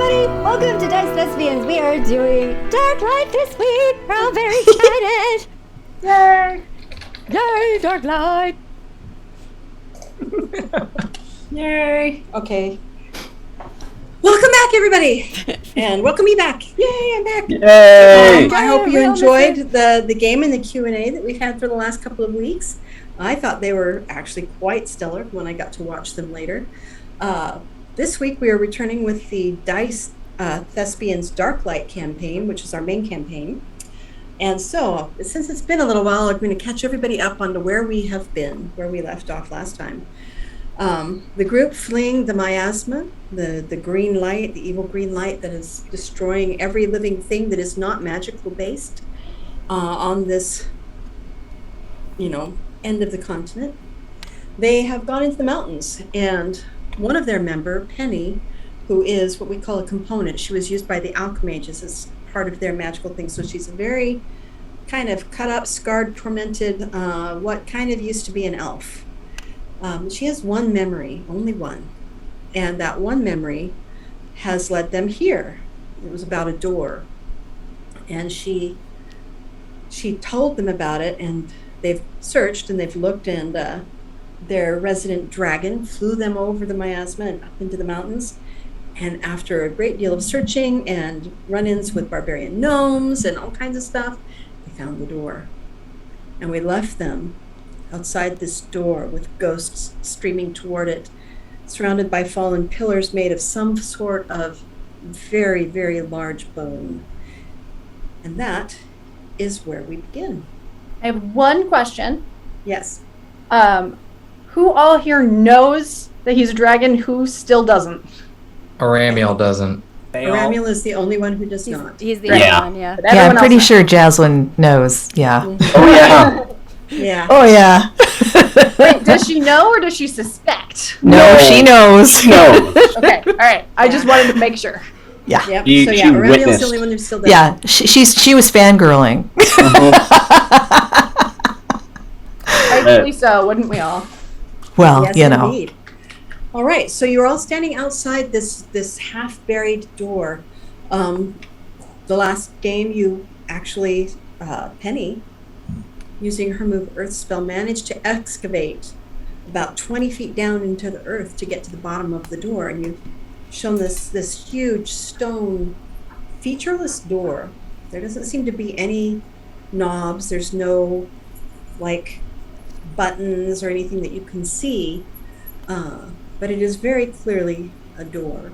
everybody! Welcome to Diced Thespians. We are doing Dark Light this week. We're all very excited. Yay! Yay, Dark Light! Yay! Okay. Welcome back, everybody, and welcome me back. Yay! I'm back. Yay! I hope you enjoyed the game and the Q&A that we've had for the last couple of weeks. I thought they were actually quite stellar when I got to watch them later. This week we are returning with the Diced Thespians Dark Light campaign, which is our main campaign. And so, since it's been a little while, I'm going to catch everybody up on to where we have been, where we left off last time. The group fleeing the miasma, the green light, the evil green light that is destroying every living thing that is not magical based on this, end of the continent. They have gone into the mountains, and one of their member, Penny, who is what we call a component, she was used by the alchemages as part of their magical thing. So she's a very kind of cut up, scarred, tormented, what kind of used to be an elf. She has one memory, only one. And that one memory has led them here. It was about a door. And she told them about it, and they've searched and they've looked, and their resident dragon flew them over the miasma and up into the mountains. And after a great deal of searching and run-ins with barbarian gnomes and all kinds of stuff, they found the door. And we left them outside this door with ghosts streaming toward it, surrounded by fallen pillars made of some sort of very, very large bone. And that is where we begin. I have one question. Yes. Who all here knows that he's a dragon? Who still doesn't? Aramiel doesn't. Aramiel is the only one who does not. He's the only one, yeah. Yeah, I'm pretty sure Jaslyn knows. Yeah. Oh yeah. Yeah. Oh yeah. Wait, does she know or does she suspect? No, she knows. No. Okay, all right. I just wanted to make sure. Yeah. Yep. She Aramiel's witnessed. the only one who still does. Yeah. She was fangirling. Rightfully so, wouldn't we all? Well, Yes, you know. indeed. All right, so you're all standing outside this half-buried door. The last game, you actually, Penny, using her move Earth spell, managed to excavate about 20 feet down into the earth to get to the bottom of the door, and you've shown this huge stone, featureless door. There doesn't seem to be any knobs. There's no, buttons or anything that you can see, but it is very clearly a door.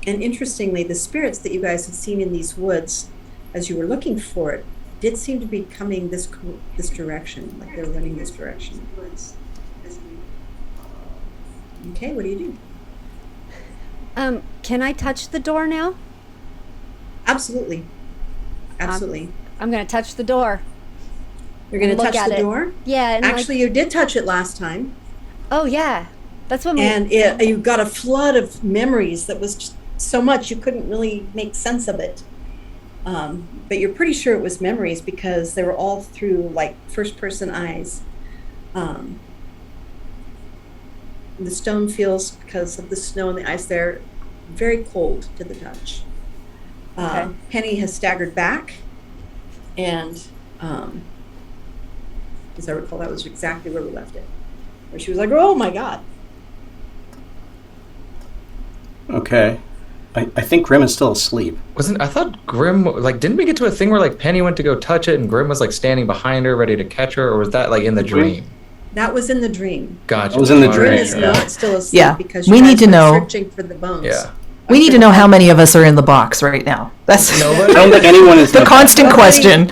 And interestingly, the spirits that you guys had seen in these woods as you were looking for it did seem to be coming this direction, like they're running this direction. Okay, what do you do? Can I touch the door now? Absolutely. Absolutely. I'm gonna touch the door. You're going to look touch at the it. door? Yeah. And Actually, you did touch it last time. Oh yeah, that's what. And you got a flood of memories that was just so much you couldn't really make sense of it. But you're pretty sure it was memories because they were all through first-person eyes. The stone feels, because of the snow and the ice there, very cold to the touch. Okay. Penny has staggered back, and as I recall, that was exactly where we left it. Where she was like, oh my God. Okay. I think Grim is still asleep. I thought Grim, didn't we get to a thing where Penny went to go touch it and Grim was standing behind her ready to catch her, or was that in the dream? That was in the dream. Gotcha. It was in the Grim dream. is not still asleep because we you need guys to were know. searching for the bones. Yeah. We need to know how many of us are in the box right now. That's I don't think anyone is the constant question.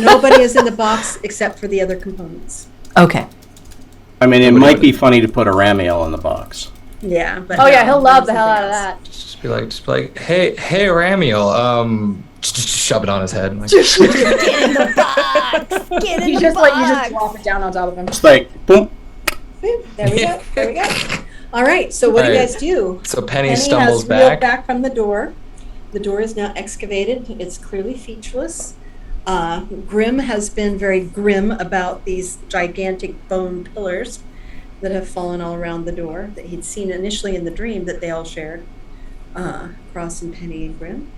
Nobody is in the box except for the other components. Okay. I mean, it might be funny to put Aramiel in the box. Yeah, but Oh yeah, he'll love the something hell out of else. that. Just be like, hey, Ramiel, just shove it on his head. Get in the box. Get in You the just box. you just drop it down on top of him. It's like, boom. Boop, there we go. There we go. All right. So what do you All right. guys do? So Penny Penny stumbles has reeled back. back from the door. The door is now excavated. It's clearly featureless. Grim has been very grim about these gigantic bone pillars that have fallen all around the door that he'd seen initially in the dream that they all shared, Cross and Penny and Grim.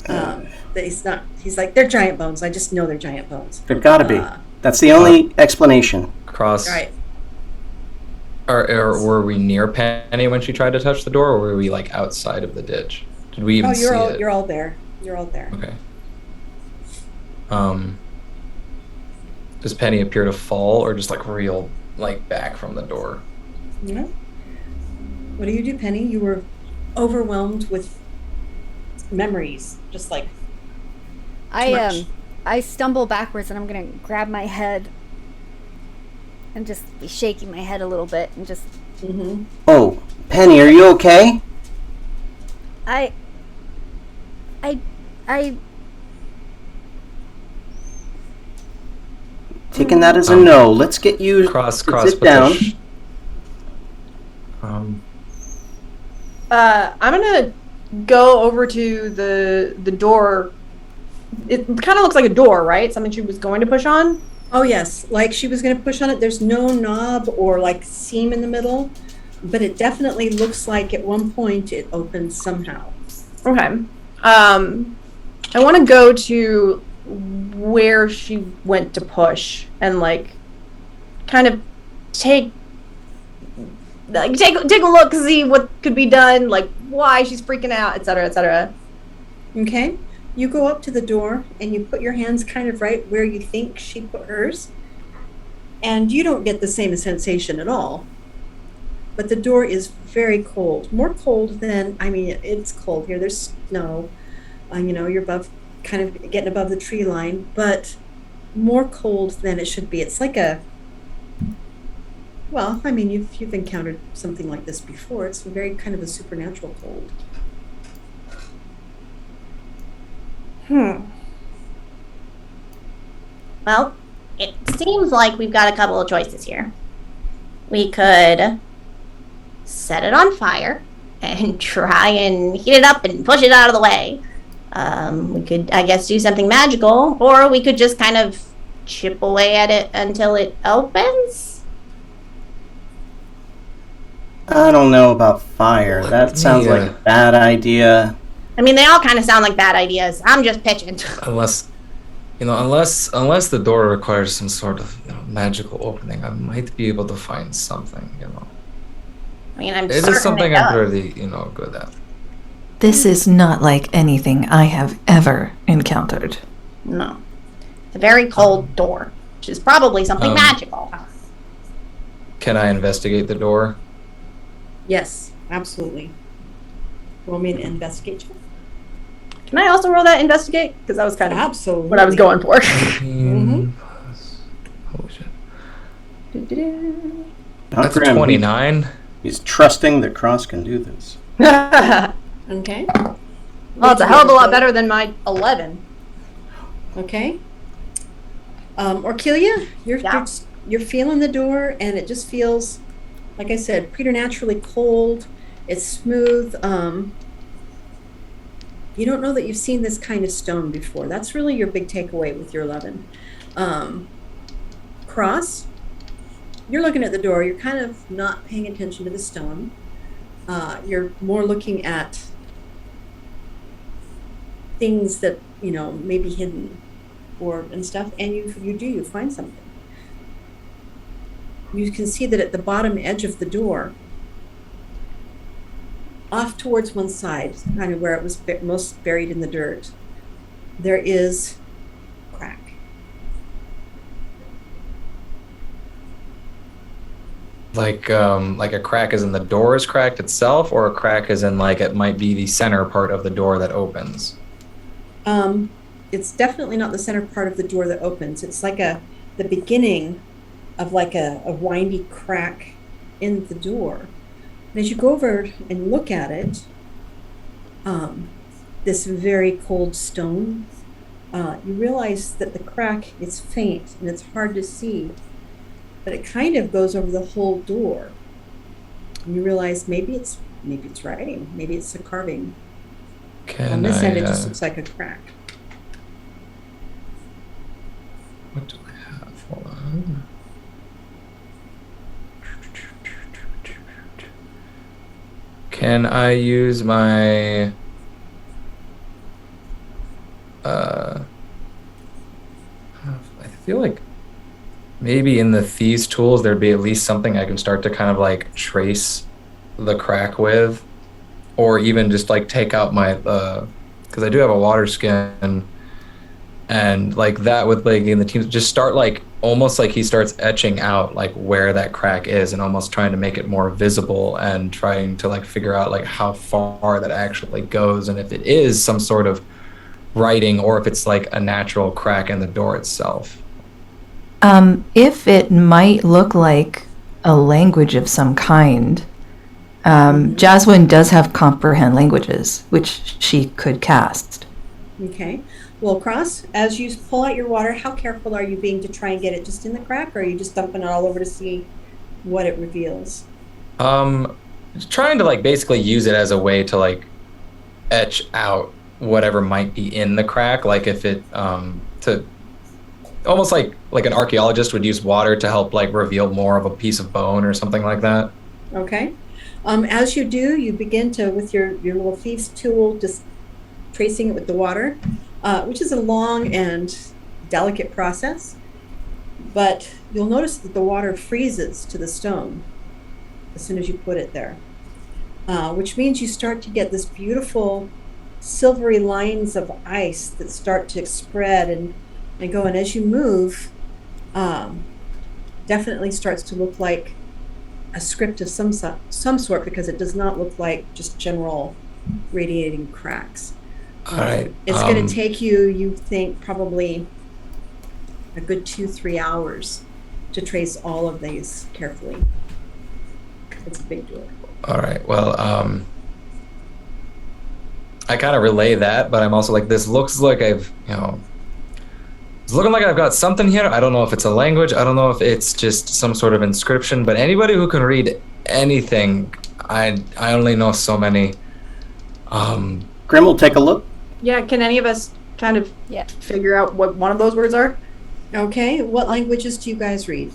That he's like, they're giant bones. I just know they're giant bones. There've got to be. That's the only explanation. Cross. Right. Or were we near Penny when she tried to touch the door, or were we like outside of the ditch? Did we even see it? You're all there. You're all there. Okay. Does Penny appear to fall or just like reel like back from the door? Yeah. What do, Penny? You were overwhelmed with memories, just like I stumble backwards and I'm gonna grab my head and just be shaking my head a little bit and just. Mm-hmm. Oh, Penny, are you okay? I. Taking that as a no. Let's get you Cross, to sit down. I'm gonna go over to the door. It kind of looks like a door, right? Something she was going to push on. Oh yes, like she was going to push on it. There's no knob or like seam in the middle, but it definitely looks like at one point it opened somehow. Okay. I want to go to where she went to push and like kind of take a look, see what could be done, like why she's freaking out, etc., etc. Okay. You go up to the door and you put your hands kind of right where you think she put hers. And you don't get the same sensation at all. But the door is very cold. More cold than, it's cold here. There's snow. You're kind of getting above the tree line. But more cold than it should be. It's like you've encountered something like this before. It's very kind of a supernatural cold. Well, it seems like we've got a couple of choices here. We could set it on fire and try and heat it up and push it out of the way. We could, I guess, do something magical, or we could just kind of chip away at it until it opens. I don't know about fire. That sounds like a bad idea. I mean, they all kind of sound like bad ideas. I'm just pitching. Unless the door requires some sort of magical opening, I might be able to find something. I mean, I'm it is something I'm pretty good at. This is not like anything I have ever encountered. No, it's a very cold door, which is probably something magical. Can I investigate the door? Yes, absolutely. Want me to investigate you? Can I also roll that investigate? Because that was kind of absolutely what I was going for. Mm-hmm. Holy shit. That's 29. He's trusting that Cross can do this. Okay. Well, it's a hell of a lot better than my 11. Okay. Orkilia, you're feeling the door, and it just feels, like I said, preternaturally cold. It's smooth. You don't know that you've seen this kind of stone before. That's really your big takeaway with your 11. Cross, you're looking at the door. You're kind of not paying attention to the stone. You're more looking at things that, may be hidden and stuff. And you find something. You can see that at the bottom edge of the door, off towards one side, kind of where it was most buried in the dirt, there is a crack. Like a crack as in the door is cracked itself, or a crack as in like it might be the center part of the door that opens? It's definitely not the center part of the door that opens. It's like the beginning of like a windy crack in the door. And as you go over and look at it, this very cold stone, you realize that the crack is faint and it's hard to see, but it kind of goes over the whole door. And you realize maybe it's writing, maybe it's a carving. On this end, it just looks like a crack. What do I have? Hold on. Can I use my I feel like maybe in the thieves tools there'd be at least something I can start to kind of like trace the crack with, or even just like take out my because I do have a water skin, and like that with like in the teams just start like almost like he starts etching out like where that crack is and almost trying to make it more visible and trying to like figure out like how far that actually goes and if it is some sort of writing or if it's like a natural crack in the door itself. If it might look like a language of some kind, Jaswin does have comprehend languages, which she could cast. Okay. Well, Cross, as you pull out your water, how careful are you being to try and get it just in the crack, or are you just dumping it all over to see what it reveals? Trying to like basically use it as a way to like etch out whatever might be in the crack, like if it to almost like an archaeologist would use water to help like reveal more of a piece of bone or something like that. Okay. As you do, you begin to, with your little thieves tool, just tracing it with the water, which is a long and delicate process. But you'll notice that the water freezes to the stone as soon as you put it there, which means you start to get this beautiful silvery lines of ice that start to spread and go. And as you move, definitely starts to look like a script of some sort, because it does not look like just general radiating cracks. All right. It's going to take you think, probably a good 2-3 hours to trace all of these carefully. It's a big door. All right. Well, I kind of relay that, but I'm also like, this looks like it's looking like I've got something here. I don't know if it's a language. I don't know if it's just some sort of inscription, but anybody who can read anything, I only know so many. Grim will take a look. Yeah, can any of us kind of figure out what one of those words are? Okay, what languages do you guys read?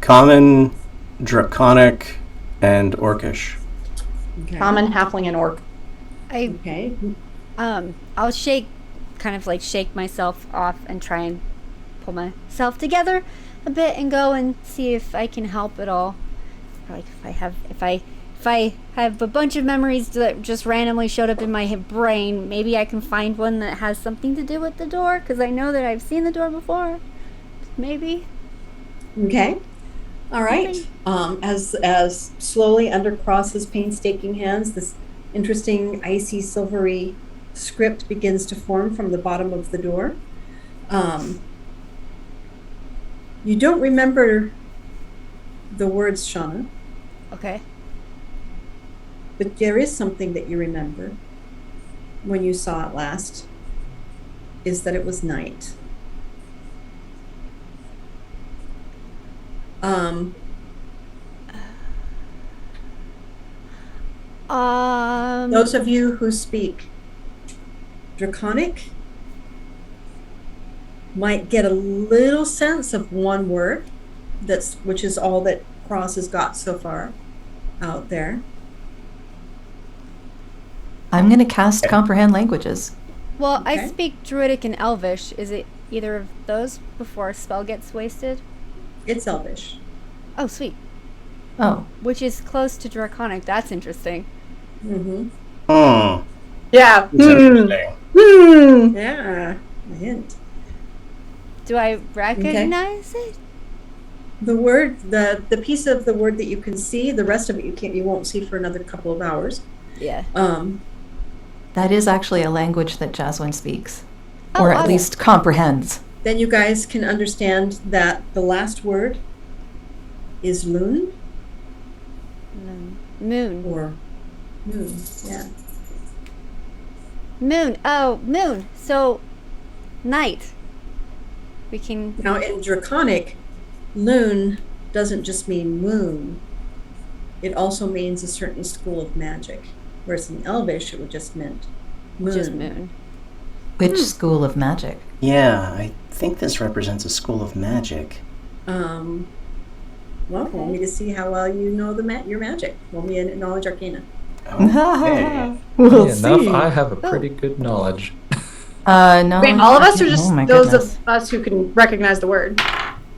Common, Draconic, and Orcish. Okay. Common, halfling, and orc. Okay. I'll shake myself off and try and pull myself together a bit and go and see if I can help at all. Like if I have a bunch of memories that just randomly showed up in my brain, maybe I can find one that has something to do with the door, because I know that I've seen the door before. Maybe. Okay. All right. Okay. As slowly under Cross's painstaking hands, this interesting icy silvery script begins to form from the bottom of the door. You don't remember the words, Shauna, Okay. but there is something that you remember when you saw it last, is that it was night. Those of you who speak Draconic might get a little sense of one word, which is all that Cross has got so far out there. I'm going to cast comprehend languages. Well, Okay. I speak Druidic and Elvish. Is it either of those before a spell gets wasted? It's Elvish. Oh, sweet. Oh, Which is close to Draconic. That's interesting. Mm-hmm. Yeah. It's interesting. Yeah, a hint. Do I recognize it? The word, the piece of the word that you can see, the rest of it you won't see for another couple of hours. Yeah. that is actually a language that Jaswin speaks, Oh, or at awesome. least comprehends. Then you guys can understand that the last word is loon Moon. or moon. Yeah. Moon. Oh, moon. So, night. We can. Now in Draconic, loon doesn't just mean moon. It also means a certain school of magic. Whereas in Elvish, it would just meant moon. Just moon. Which school of magic? Yeah, I think this represents a school of magic. Well, roll me to see how well you know your magic. Roll me a knowledge arcana. Okay. We'll Funny enough, see. I have a pretty good knowledge. No. Wait, all of us, or Oh just my those goodness. of us who can recognize the word?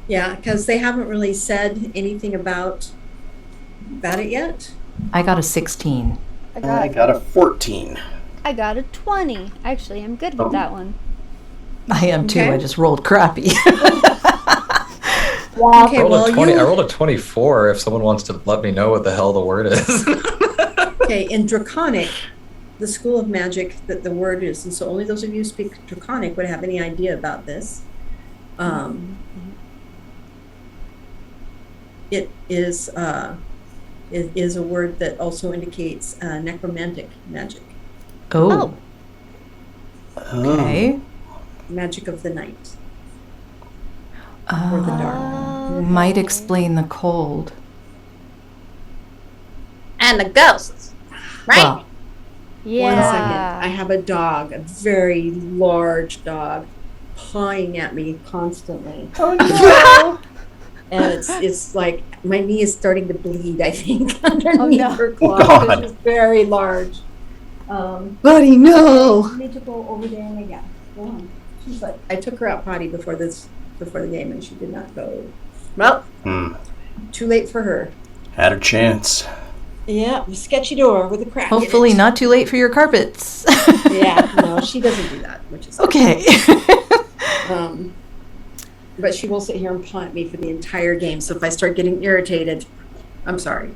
Yeah, because they haven't really said anything about it yet. I got a 16. I got a 14. I got a 20. Actually, I'm good with Oh. that one. I am too. Okay. I just rolled crappy. Okay, I rolled well, a 20. I you, rolled a 24 if someone wants to let me know what the hell the word is. okay, in Draconic, the school of magic that the word is, and so only those of you who speak Draconic would have any idea about this. It is a word that also indicates necromantic magic, Oh, Oh. okay. magic of the night or the dark. Might explain the cold. And the ghosts, right? Well, Yeah. 1 second. I have a dog, a very large dog, pawing at me constantly. Oh no. And it's like my knee is starting to bleed, I think, underneath no. her claw. God. Because she's very large. Buddy, no. I need to go over there and again. Go on. She's like, I took her out potty before the game, and she did not go. Well, too late for her. Had a chance. Yeah, sketchy door with a crack. in hopefully it. not too late for your carpets. Yeah, no, she doesn't do that, which is Okay. But she will sit here and paw at me for the entire game. So if I start getting irritated, I'm sorry.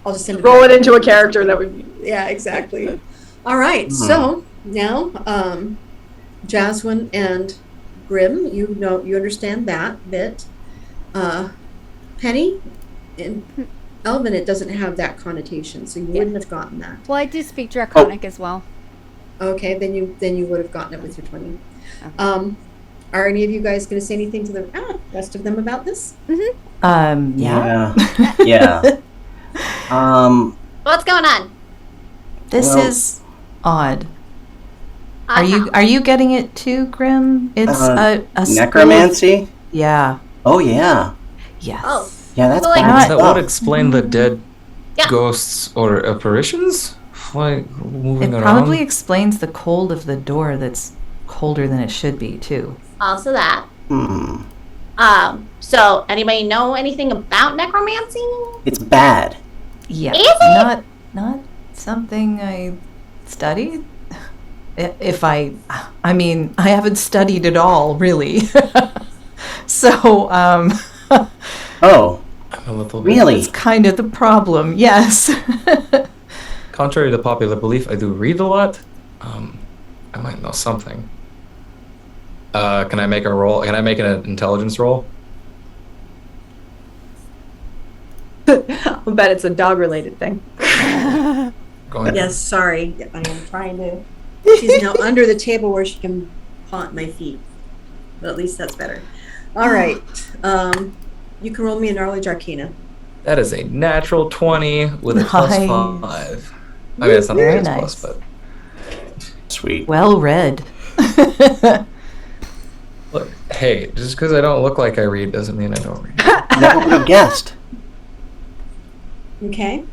I'll just send it Roll back. it into a character that would be. Yeah, exactly. All right. So now, Jasmine and Grim, you understand that bit. Penny and Elvin, it doesn't have that connotation, so you wouldn't have gotten that. Well, I do speak Draconic as well. Okay, then you would have gotten it with your 20. Are any of you guys going to say anything to the rest of them about this? Yeah. Yeah. What's going on? This Well- is odd. Are you getting it too, Grim? It's a school- Necromancy? Yeah. Oh, yeah. Yes. Oh, Yeah, that's Well, like- bad Does that would stuff. explain the dead Yeah. ghosts or apparitions? Like It moving around? probably explains the cold of the door that's colder than it should be, too. also that. Hmm. So anybody know anything about necromancy? It's bad. Yeah. Is it? Not something I studied. If I mean, I haven't studied at all, really. So, Oh, I'm a little bit. really? it's kind of the problem, yes. Contrary to popular belief, I do read a lot. I might know something. Can I make a roll? Can I make an intelligence roll? I'll bet it's a dog-related thing. Going. Yes, sorry. I am trying to. She's now under the table where she can paw at my feet. But at least that's better. All right. You can roll me a knowledge arcana. That is a natural 20 with a plus Nice. 5. I mean, it's not Very a nice. plus, but Sweet. Well read. look, hey, just because I don't look like I read doesn't mean I don't read. Never would have guessed. Okay.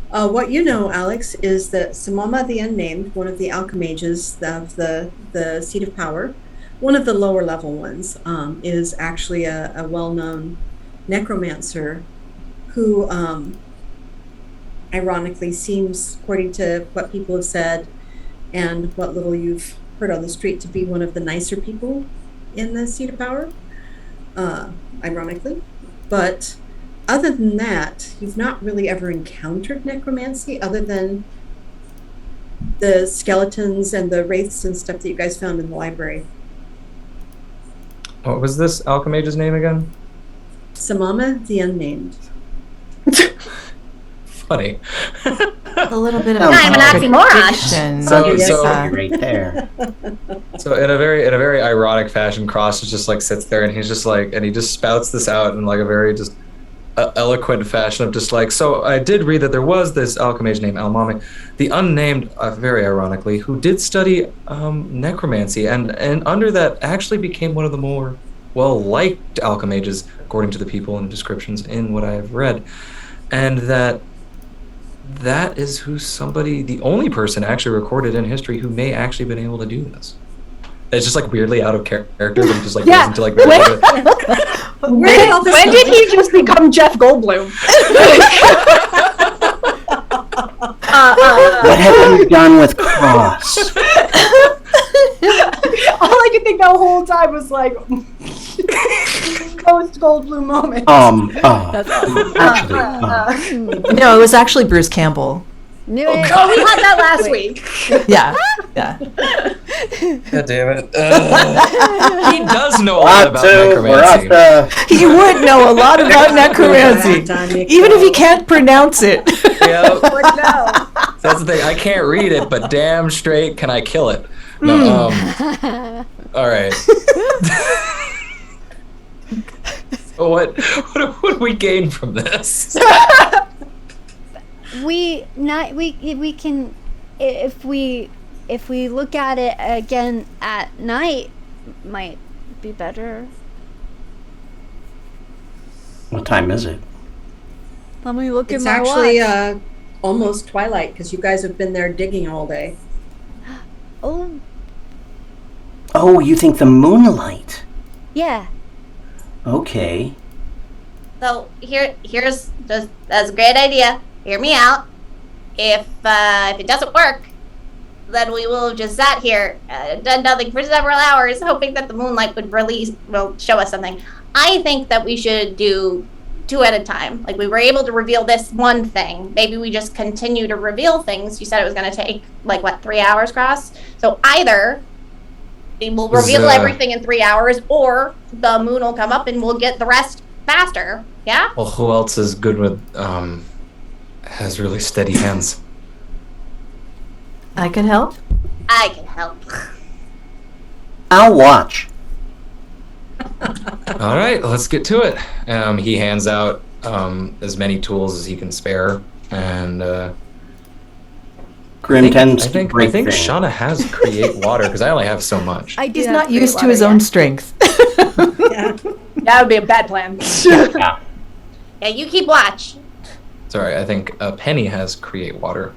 What you know, Alex, is that Samama the Unnamed, one of the alchemages of the Seat of Power, one of the lower level ones, is actually a well-known necromancer who, ironically, seems, according to what people have said and what little you've heard on the street, to be one of the nicer people in the Seat of Power, ironically. But other than that, you've not really ever encountered necromancy other than the skeletons and the wraiths and stuff that you guys found in the library. What was this alchemage's name again? Samama the Unnamed. Funny. A little bit of Kind of an oxymoron. contradiction. So- Right there. So in a very ironic fashion, Cross is just like sits there and he's just like, and he just spouts this out in like a very just eloquent fashion of just like, so I did read that there was this alchemage named Almami, the unnamed, very ironically, who did study necromancy and under that actually became one of the more well liked alchemages, according to the people and descriptions in what I've read, and that is the only person actually recorded in history who may actually been able to do this. It's just like weirdly out of character, but it just like goes into like When did he just become Jeff Goldblum? What have you done with Cross? All I could think that whole time was like post Goldblum moment. Actually, No, it was actually Bruce Campbell. Knew it. We had that last week. Yeah, yeah. God damn it. He does know a lot about necromancy. He would know a lot about necromancy, even if he can't pronounce it. Yeah. That's the thing. I can't read it, but damn straight can I kill it. No, all right. So what do we gain from this? We can, if we look at it again at night, might be better. What time is it? Let me look It's at my actually watch. almost twilight because you guys have been there digging all day. Oh, you think the moonlight? Yeah. Okay. So here's that's a great idea. Hear me out. If it doesn't work, then we will have just sat here, done nothing for several hours, hoping that the moonlight will show us something. I think that we should do 2 at a time. Like, we were able to reveal this one thing. Maybe we just continue to reveal things. You said it was going to take, 3 hours, Cross? So either we will reveal everything in 3 hours, or the moon will come up and we'll get the rest faster. Yeah? Well, who else is good with, has really steady hands? I can help. I can help. I'll watch. All right, let's get to it. He hands out as many tools as he can spare, and Grim tends I to think break things. Shauna has create water because I only have so much. He's not used to his own strength. Yeah. That would be a bad plan. Yeah. Yeah, you keep watch. Sorry, I think Penny has create water.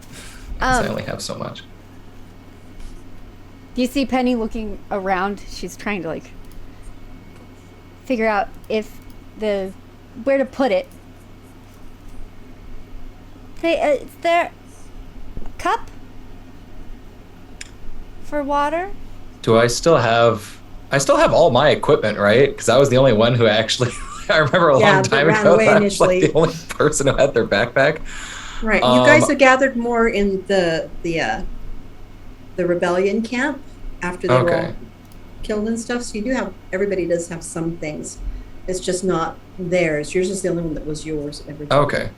'Cause I only have so much. You see Penny looking around. She's trying to figure out where to put it. Is there a cup for water? Do I still have all my equipment, right? Because I was the only one who actually. I remember a long time ran ago away that I was initially. the only person who had their backpack. Right. You guys have gathered more in the rebellion camp after they were all killed and stuff. So you do have, everybody does have some things. It's just not theirs. Yours is the only one that was yours. And everything. Okay.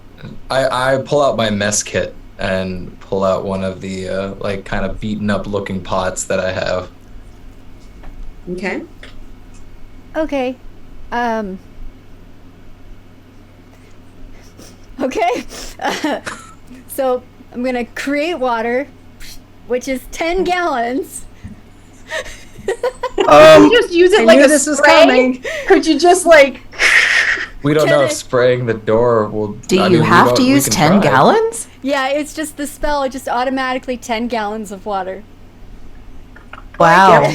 I pull out my mess kit and pull out one of the kind of beaten up looking pots that I have. Okay. Okay. Okay. So I'm gonna create water, which is 10 gallons. You just use it like knew a this was spray? coming. Could you just We don't Can know I- if spraying the door will. Do I you mean, we have don't- to we use can 10 try. gallons? Yeah, it's just the spell, just automatically 10 gallons of water. Wow.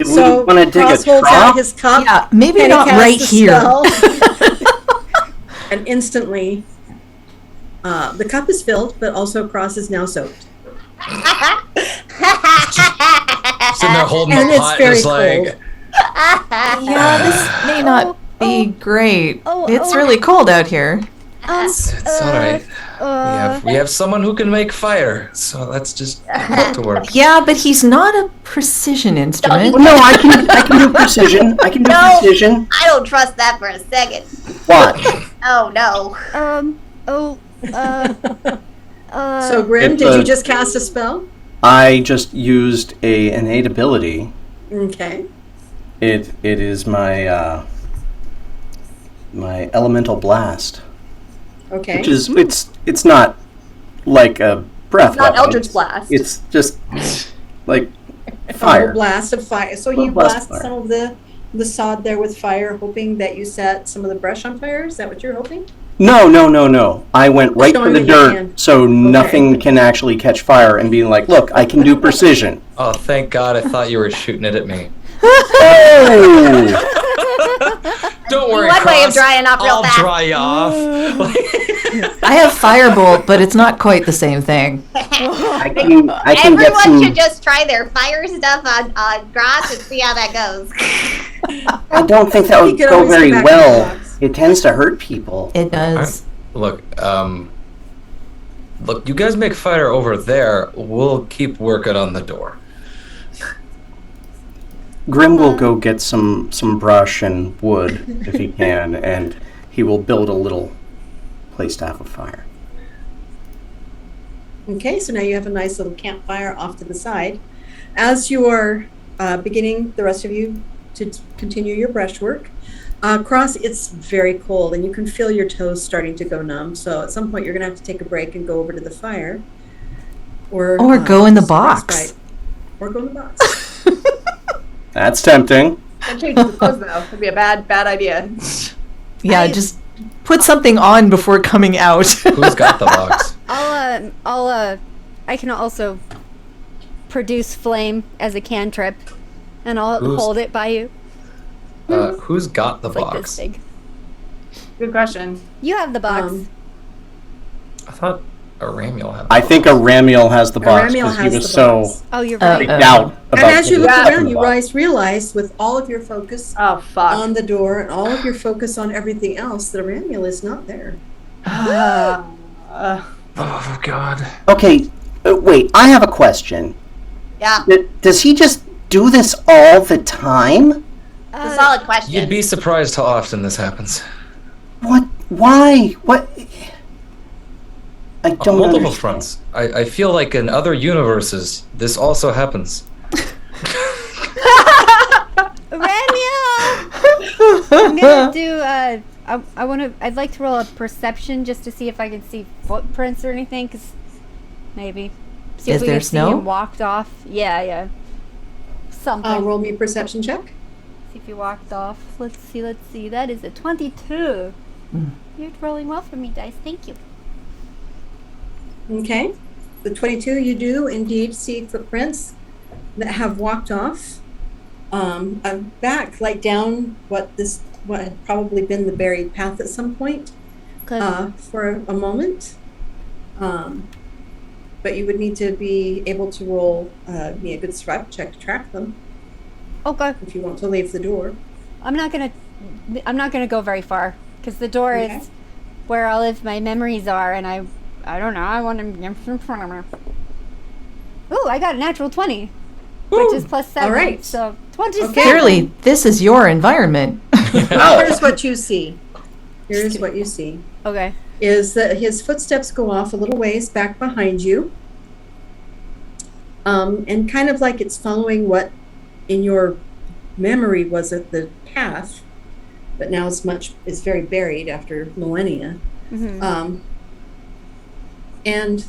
So want to dig a Cross holds out trough? his cup. Yeah, maybe and he not casts right the here. spell. And instantly, the cup is filled, but also Cross is now soaked. Sitting there holding And the it's pot, very just like. cold. Yeah, this may not be great. oh, It's oh. really cold out here. It's all right. We have someone who can make fire, so let's just put to work. Yeah, but he's not a precision instrument. Well, no, I can do precision. I can do No. precision. I don't trust that for a second. Watch. Oh no. So, Grim, It's did you a- just cast a spell? I just used an innate ability. Okay. It is my my elemental blast, Okay. which is it's not like a breath It's not weapon. Eldritch Blast. It's just like A fire. blast of fire. So Little you blast blast of fire. some of the the sod there with fire, hoping that you set some of the brush on fire? Is that what you're hoping? No. I went right for Showing the that you dirt can. so nothing can actually catch fire and being like, look, I can do precision. Oh, thank God! I thought you were shooting it at me. Oh! Don't worry, One way of Cross. drying off real I'll fast. dry you off. I have firebolt, but it's not quite the same thing. I can get Everyone some. should just try their fire stuff on Gross and see how that goes. I don't think that You would could go always very come back to the well. box. It tends to hurt people. It does. Look, you guys make fire over there. We'll keep working on the door. Grim will go get some brush and wood if he can, and he will build a little place to have a fire. Okay, so now you have a nice little campfire off to the side. As you are beginning, the rest of you, to continue your brushwork, Cross, it's very cold, and you can feel your toes starting to go numb. So at some point, you're going to have to take a break and go over to the fire. Or go in the just box. respite. Or go in the box. That's tempting. That changes the clothes though. That'd be a bad idea. Yeah, just put something on before coming out. Who's got the box? I can also produce flame as a cantrip, and I'll Who's- hold it by you. Who's got the It's like this box? big. Good question. You have the box. I thought Aramuel had. I think Aramiel has the box Aramiel because he has was the so box. Oh, you're freaked right. out about And as you look getting around, the you box. realize with all of your focus Oh fuck. on the door and all of your focus on everything else, that Ramiel is not there. Oh God. Okay, wait, I have a question. Yeah, Does he just do this all the time? it's a solid question. You'd be surprised how often this happens. What? Why? What? I On don't multiple understand. fronts. I feel like in other universes, this also happens. Ramiel! I'm gonna do, I'd like to roll a perception just to see if I can see footprints or anything, because maybe. See Is if we there can see snow? him walked off. Yeah. Something. Roll me a perception check. See if he walked off. Let's see. That is a 22. You're rolling well for me, Dice. Thank you. Okay. The 22, you do indeed see footprints that have walked off back, like down what had probably been the buried path at some point Good. for a moment. But you would need to be able to roll me a good survival check to track them Okay. if you want to leave the door. I'm not gonna go very far, because the door Okay. is where all of my memories are, and I don't know. I want to get in front of me. Ooh, I got a natural 20, which is plus 7. All right. So 27. Okay. Clearly, this is your environment. Here's what you see. Here's what you see. Okay. Is that his footsteps go off a little ways back behind you. And kind of like it's following what in your memory was at the path, but now it's very buried after millennia. Mm-hmm. And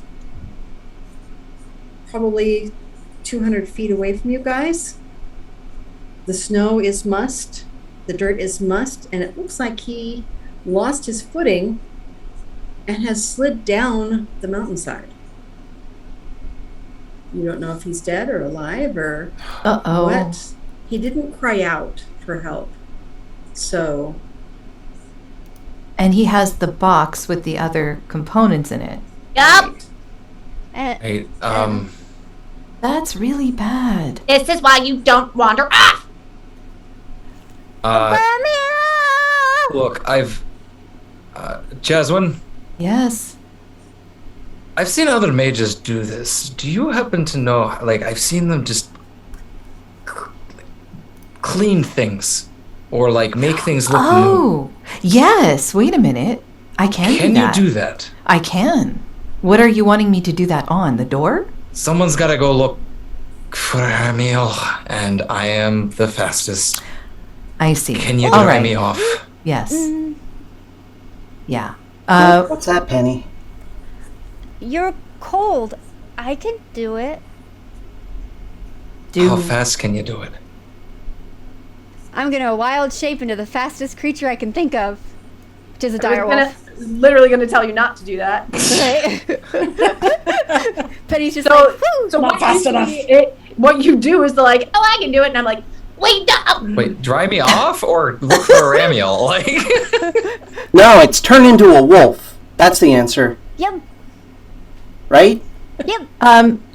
probably 200 feet away from you guys, the snow is mussed, the dirt is mussed, and it looks like he lost his footing and has slid down the mountainside. You don't know if he's dead or alive or Uh-oh. what. He didn't cry out for help. So, And he has the box with the other components in it. Yup. And, Hey, That's really bad. This is why you don't wander off. look, Jasmine, Yes. I've seen other mages do this. Do you happen to know, like, I've seen them just clean things or, like, make things look new. Oh, yes. Wait a minute. I can do Can that. you do that? I can. What are you wanting me to do that on? The door? Someone's got to go look for a meal, and I am the fastest. I see. Can you All dry right. me off? Yes. Yeah. What's that, Penny? you're cold. I can do it. Do How fast can you do it? I'm gonna wild shape into the fastest creature I can think of, which is a dire wolf. Literally gonna tell you not to do that. Right? Penny's just So, like, whoo! so Not what fast you- enough. What you do is like, oh, I can do it, and I'm like, wait up. Wait, dry me off or look for a Ramiel? Like, No, it's turn into a wolf. That's the answer, Yep, right? yep.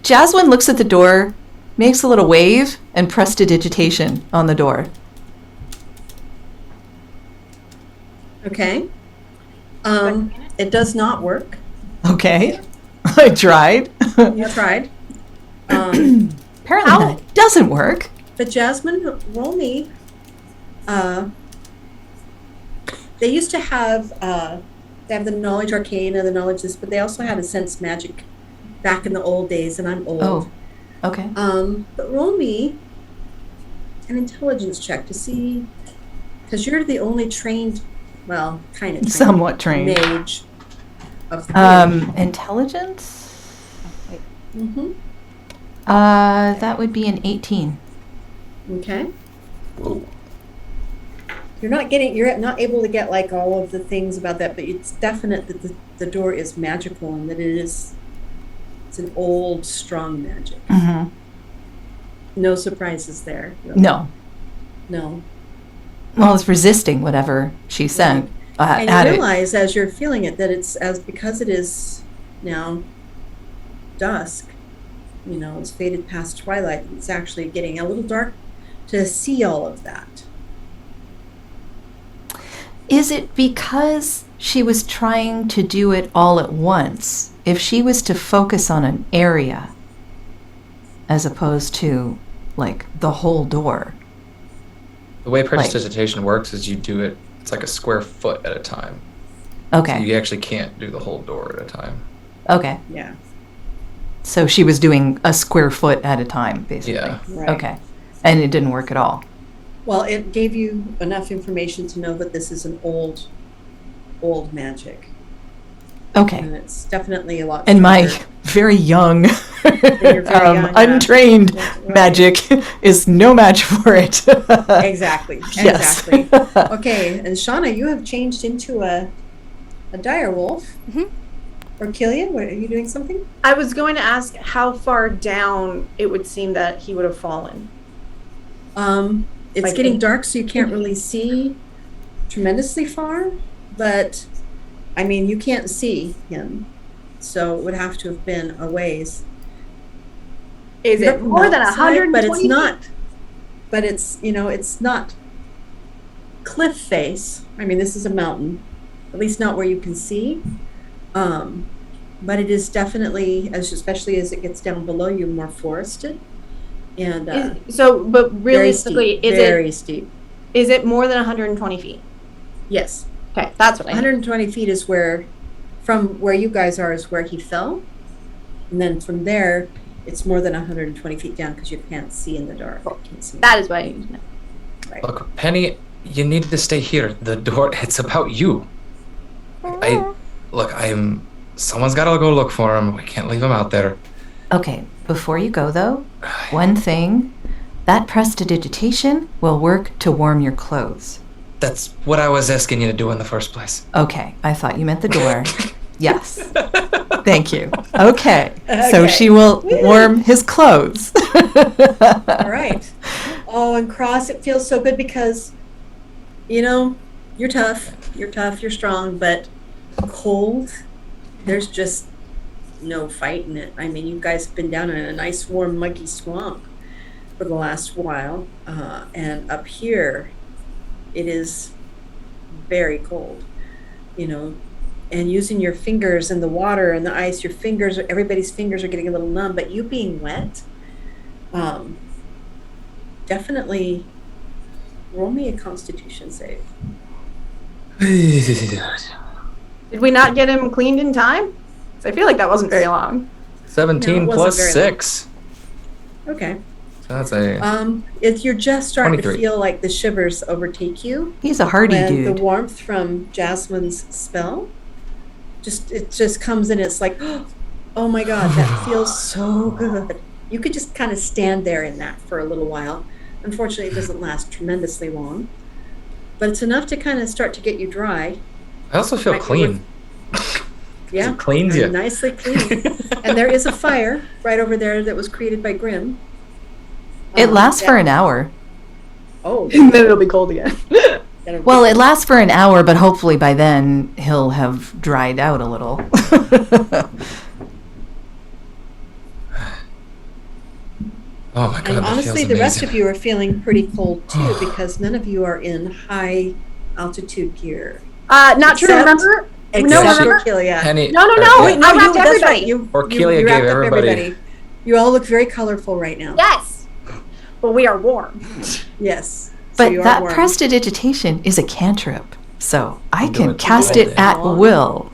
Jasmine looks at the door, makes a little wave, and prestidigitation on the door. Okay. It does not work. Okay. I tried. You tried. Apparently that doesn't work. But Jasmine, roll me. They used to have they have the knowledge arcana, the knowledge this, but they also had a sense magic back in the old days, and I'm old. Oh, okay. But roll me an intelligence check to see, because you're the only trained, well, kind of trained Somewhat trained. mage of the group. Intelligence? Mm-hmm. That would be an 18. Okay. Whoa. You're not able to get like all of the things about that, but it's definite that the door is magical and that it's an old, strong magic. Mm-hmm. No surprises there. No. No. Well, it's resisting whatever she sent. And at you it. realize as you're feeling it that because it is now dusk, it's faded past twilight, it's actually getting a little dark to see all of that. Is it because she was trying to do it all at once? If she was to focus on an area as opposed to, like, the whole door. the way prestidigitation works is you do it, it's like a square foot at a time. Okay. So you actually can't do the whole door at a time. Okay. Yeah. So she was doing a square foot at a time, basically. Yeah. Right. Okay. And it didn't work at all. Well, it gave you enough information to know that this is an old magic. Okay. And it's definitely a lot And my stronger. very young, very young, yeah. untrained That's right. magic is no match for it. Exactly. Yes. Exactly. Okay, and Shauna, you have changed into a dire wolf. Mhm. Or Killian, what, are you doing something? I was going to ask how far down it would seem that he would have fallen. It's Like getting in- dark, so you can't really see tremendously far, but I mean, you can't see him, so it would have to have been a ways. Is it more than Outside, 120 But it's feet? not. But it's not cliff face. I mean, this is a mountain, at least not where you can see. But it is definitely, especially as it gets down below you, more forested. And But very realistically, steep, very steep. is it more than 120 feet? Yes. Okay, that's what I mean. 120 feet is from where you guys are is where he fell. And then from there, it's more than 120 feet down because you can't see in the dark. You can't see. That is what I mean. Right. Look, Penny, you need to stay here. The door, it's about you. Someone's got to go look for him. We can't leave him out there. Okay, before you go though, one thing, that prestidigitation will work to warm your clothes. That's what I was asking you to do in the first place. Okay, I thought you meant the door. Yes. Thank you. Okay, so Okay. she will warm his clothes. All right. Oh, and Cross, it feels so good because, you're tough. You're tough. You're strong, but cold, there's just no fighting it. I mean, you guys have been down in a nice, warm, muggy swamp for the last while. And up here, it is very cold, and using your fingers in the water and the ice, everybody's fingers are getting a little numb, but you being wet, definitely roll me a constitution save. Did we not get him cleaned in time? 'Cause I feel like that wasn't very long. 17 No, it plus wasn't very 6. Okay. So that's a... If you're just starting 23. to feel like the shivers overtake you, He's a hardy when dude. the warmth from Jasmine's spell, it just comes in, it's like, oh my God, that feels so good. You could just kind of stand there in that for a little while. Unfortunately, it doesn't last tremendously long, but it's enough to kind of start to get you dry. I also feel Right, clean. Yeah, It cleans and you. nicely clean. And there is a fire right over there that was created by Grimm. It lasts for that- an hour. Oh, And then it'll be cold again. that'll be Well, it good. lasts for an hour, but hopefully by then he'll have dried out a little. Oh my god, And that honestly, feels the rest amazing. of you are feeling pretty cold too, because none of you are in high altitude gear. Not true. Except- Remember? Except remember? Orkilia. Penny, No, no, or- no. Wait, no, I you, wrapped that's everybody. right. You Orkilia wrapped gave up everybody- You all look very colorful right now. Yes. But we are warm. Yes. So But you are that warm. prestidigitation is a cantrip, so I do can it cast all it day at long. will,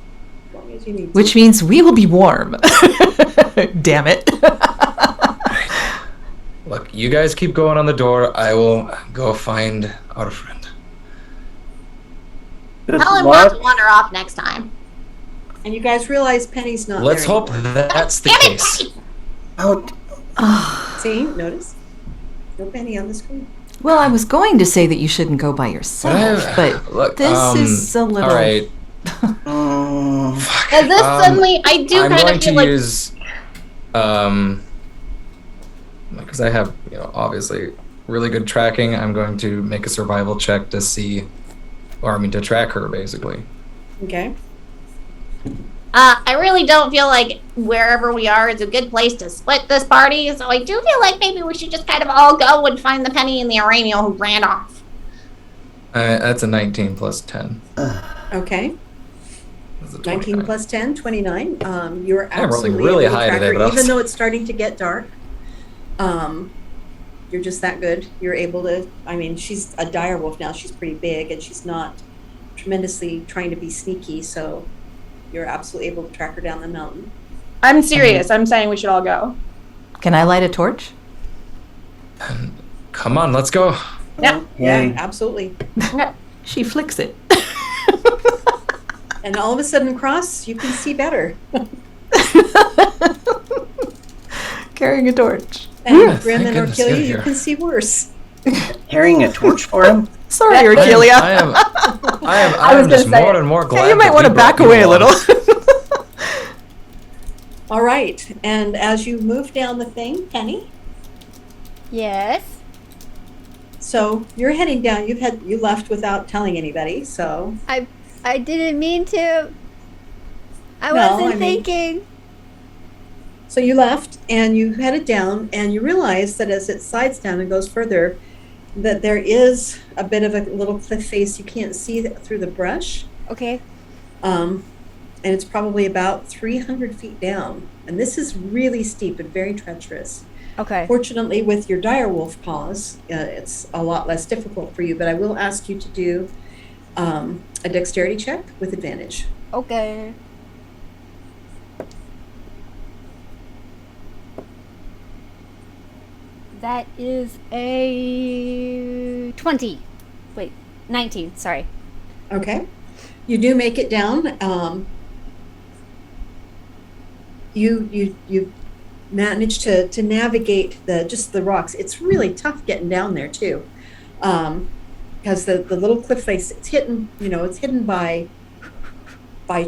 As long as you need to. which means we will be warm. Damn it. Look, you guys keep going on the door. I will go find our friend. Good Tell him not to luck. wander off next time. And you guys realize Penny's not Let's there hope anymore. that's the Damn it, case. Penny! Oh, See, notice? No Penny on the screen. well, I was going to say that you shouldn't go by yourself, but Look, this is a little. All right. Because this suddenly, I do I'm kind going of to feel like use, because I have, obviously really good tracking. I'm going to make a survival check to see, to track her basically. Okay. I really don't feel like wherever we are is a good place to split this party. So I do feel like maybe we should just kind of all go and find the Penny and the Aramiel who ran off. That's a 19 plus 10. Okay. That's a 19 29. plus 10, 29. You're I'm rolling absolutely really able to high track today, her, but I'll even s- though it's starting to get dark. You're just that good. You're able to. I mean, she's a dire wolf now. She's pretty big, and she's not tremendously trying to be sneaky. So you're absolutely able to track her down the mountain. I'm serious. I'm saying we should all go. Can I light a torch? Come on, let's go. Yeah. Yeah, absolutely. She flicks it. And all of a sudden, Cross, you can see better. Carrying a torch. And Grim thank and goodness Orkilia, you're you here. can see worse. Carrying a torch for him? Sorry, I Orkilia. am I was just gonna say more it. and more glad. Yeah, you might that want to we brought back you away a along. little. All right. And as you move down the thing, Penny, Yes. so you're heading down. You left without telling anybody. So I didn't mean to. I No, wasn't I mean- thinking. So you left and you headed down, and you realize that as it slides down and goes further, that there is a bit of a little cliff face you can't see through the brush. Okay. And it's probably about 300 feet down. And this is really steep and very treacherous. Okay. Fortunately, with your direwolf paws, it's a lot less difficult for you, but I will ask you to do a dexterity check with advantage. Okay. That is a 20. Wait, 19. Sorry. Okay. You do make it down. You manage to navigate the rocks. It's really tough getting down there too, because the little cliff face, it's hidden by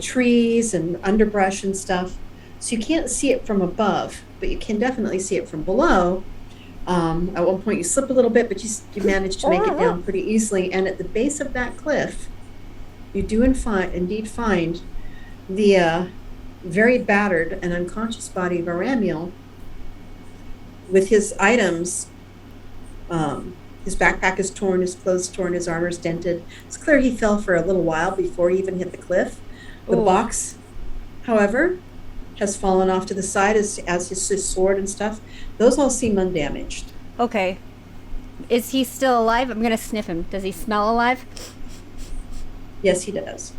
trees and underbrush and stuff, so you can't see it from above, but you can definitely see it from below. At one point you slip a little bit, but you manage to make it down pretty easily. And at the base of that cliff, you do indeed find the very battered and unconscious body of Aramiel with his items. His backpack is torn, his clothes torn, his armor's dented. It's clear he fell for a little while before he even hit the cliff. The Ooh. box, however, has fallen off to the side as his sword and stuff. Those all seem undamaged. Okay. Is he still alive? I'm gonna sniff him. Does he smell alive? Yes, he does.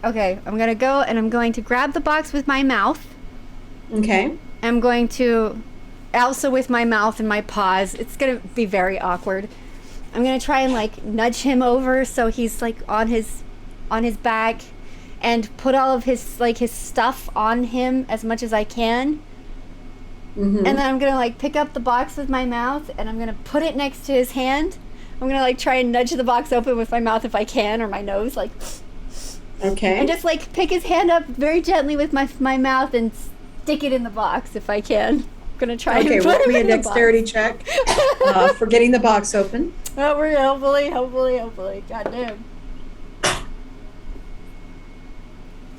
Okay. I'm gonna go and I'm going to grab the box with my mouth. Okay. I'm going to also with my mouth and my paws. It's gonna be very awkward. I'm gonna try and like nudge him over so he's like on his back, and put all of his his stuff on him as much as I can. Mhm. And then I'm gonna like pick up the box with my mouth, and I'm gonna put it next to his hand. I'm gonna like try and nudge the box open with my mouth if I can, or my nose, like, Okay. and just like pick his hand up very gently with my mouth and stick it in the box if I can. I'm gonna try Okay, and put roll him me a in the dexterity box. check for getting the box open. Oh, we're hopefully. Goddamn.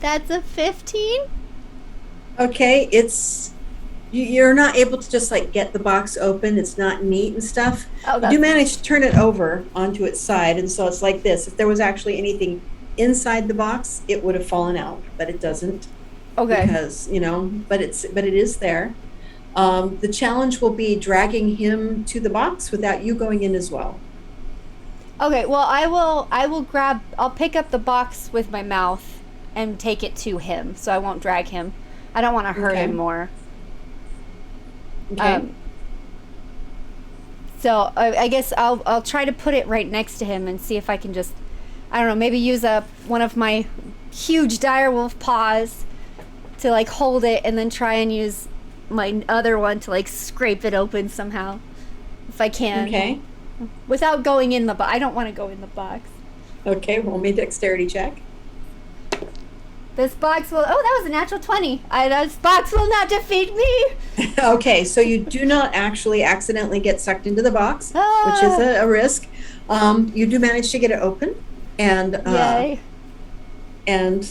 That's a 15. Okay, you're not able to just like get the box open. It's not neat and stuff. Oh, You that's do manage to turn it over onto its side, and so it's like this. If there was actually anything inside the box, it would have fallen out, but it doesn't okay. because but it is there. The challenge will be dragging him to the box without you going in as well. Okay, well, I'll pick up the box with my mouth and take it to him, so I won't drag him. I don't want to hurt Okay. him more. Okay. So I guess I'll try to put it right next to him and see if I can just, I don't know, maybe use one of my huge direwolf paws to like hold it, and then try and use my other one to like scrape it open somehow, if I can. Okay. Without going in the box. I don't want to go in the box. Okay. Roll me a dexterity check. This box will. Oh, that was a natural 20. This box will not defeat me. Okay, so you do not actually accidentally get sucked into the box, which is a risk. You do manage to get it open, and Yay. and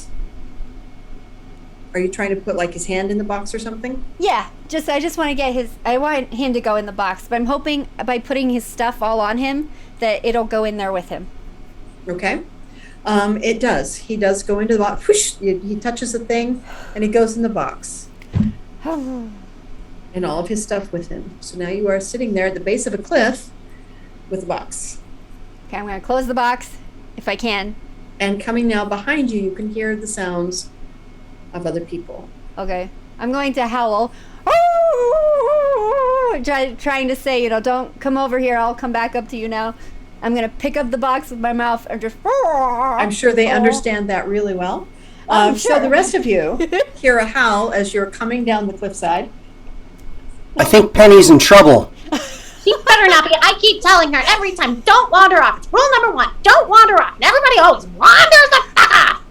are you trying to put like his hand in the box or something? Yeah. I just want to get I want him to go in the box, but I'm hoping by putting his stuff all on him that it'll go in there with him. Okay. It does. He does go into the box. Whoosh, he touches the thing, and he goes in the box, and all of his stuff with him. So now you are sitting there at the base of a cliff with the box. Okay, I'm going to close the box if I can. And coming now behind you, you can hear the sounds of other people. Okay. I'm going to howl. Trying to say, don't come over here. I'll come back up to you now. I'm going to pick up the box with my mouth and just... I'm sure they understand that really well. I'm So sure. the rest of you hear a howl as you're coming down the cliffside. I think Penny's in trouble. She better not be. I keep telling her every time, don't wander off. It's rule number 1. Don't wander off. And everybody always wanders the fuck off.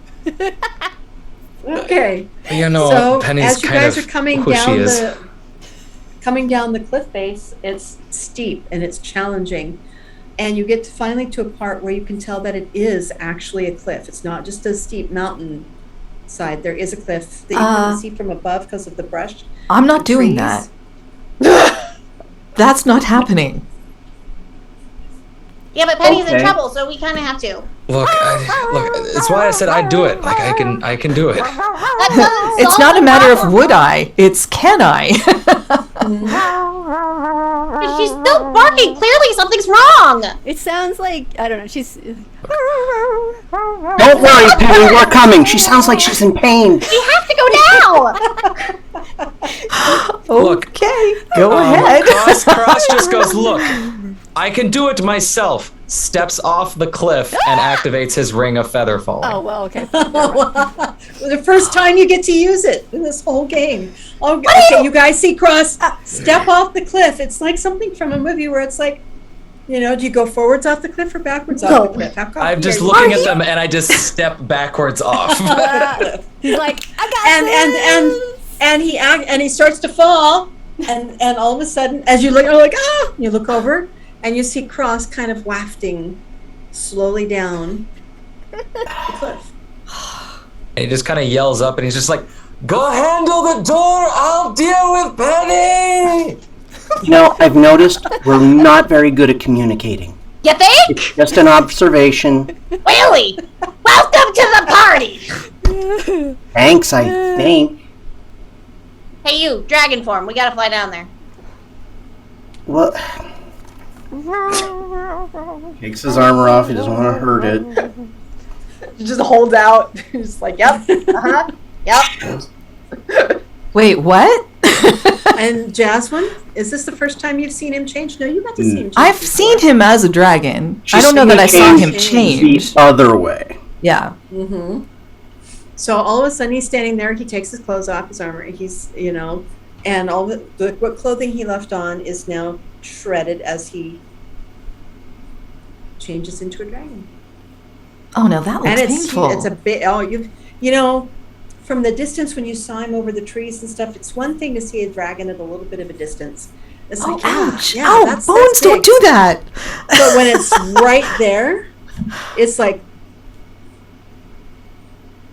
Okay. So Penny's as you kind guys of are coming who she down is. coming down the cliff face, it's steep and it's challenging. And you get finally to a part where you can tell that it is actually a cliff. It's not just a steep mountain side. There is a cliff that you can see from above because of the brush. I'm not the doing trees. that. That's not happening. Yeah, but Penny's in Okay. trouble, so we kind of have to. Look, it's why I said I'd do it. Like I can do it. That doesn't It's solve not the a matter of problem. would I, it's can I. But she's still barking. Clearly something's wrong. It sounds like, I don't know, she's... Don't worry, Penny, we're coming. She sounds like she's in pain. We have to go now. Look, Okay, go ahead. Cross just goes, look, I can do it myself. Steps off the cliff and activates his ring of feather falling. Oh, well, okay. The first time you get to use it in this whole game. Oh, okay, you guys see Cross step off the cliff. It's like something from a movie where it's like, do you go forwards off the cliff or backwards off the cliff? How come I'm just you're- looking at them and I just step backwards off. He's like, I got this! and he starts to fall, and all of a sudden, as you look, you're like, you look over, and you see Cross kind of wafting slowly down the cliff. And he just kind of yells up and he's just like, go handle the door, I'll deal with Penny! I've noticed we're not very good at communicating. You think? Just an observation. Really? Welcome to the party. Thanks, I think. Hey, you, dragon form. We gotta fly down there. What? Takes his armor off. He doesn't want to hurt it. He just holds out. Just like, yep, yep. Wait, what? And Jasmine, is this the first time you've seen him change? No, you got to see him change. I've before. seen him as a dragon. I She's don't know seen that him I saw him change. change. The other way. Yeah. So all of a sudden he's standing there. He takes his clothes off, his armor. He's, And all what clothing he left on is now shredded as he changes into a dragon. Oh no, that looks And painful. it's a bit. Oh, you know, from the distance when you saw him over the trees and stuff, it's one thing to see a dragon at a little bit of a distance. It's Oh, like, yeah, ouch! yeah, Ow, that's Bones, don't big. do that. But when it's right there, it's like,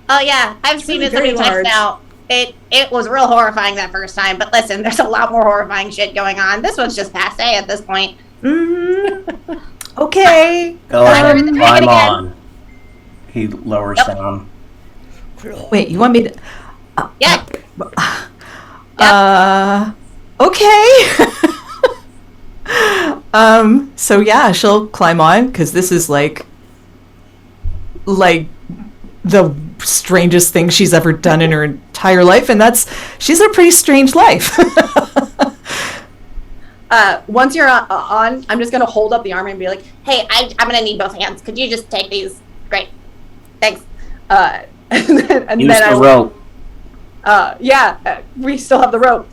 Oh yeah, I've It's seen really it so many very times large. now. It was real horrifying that first time, but listen, there's a lot more horrifying shit going on. This one's just passe at this point. Mm-hmm. Okay. Go ahead, Um, climb again. on. He lowers Yep. down. Wait, you want me to? Yeah. Okay. So yeah, she'll climb on because this is like the strangest thing she's ever done in her entire life, and she's a pretty strange life. Once you're on, I'm just gonna hold up the arm and be like, Hey, I'm gonna need both hands. Could you just take these? Great. Thanks. and then, Use the rope. we still have the rope.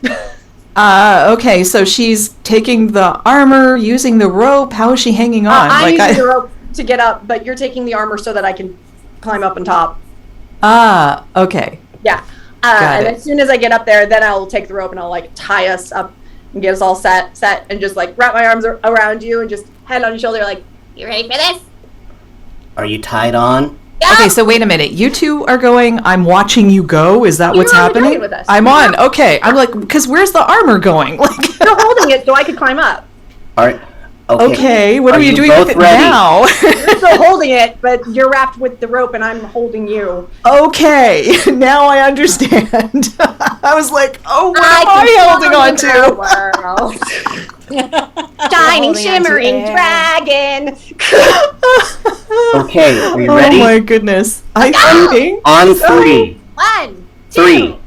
Okay, so she's taking the armor, using the rope. How is she hanging on? I'm using the rope to get up, but you're taking the armor so that I can climb up on top. Okay. Yeah. Got And it. as soon as I get up there, then I'll take the rope and I'll like tie us up and get us all set, and just like wrap my arms around you and just hand on your shoulder, like, You ready for this? Are you tied on? Yeah. Okay, so wait a minute. You two are going. I'm watching you go. Is that what's You're on the happening? dragon with us. I'm on. Okay. I'm like, because where's the armor going? Like, you're holding it so I can climb up. All right. Okay. okay. What are Are you you doing with both it ready? now? You're still holding it, but you're wrapped with the rope and I'm holding you. Okay. Now I understand. I was like, oh, what am I holding on to? Shining, Holding on to shimmering air. dragon. Okay. Are you Oh ready? my goodness. I think. On three. 1, 3. 2.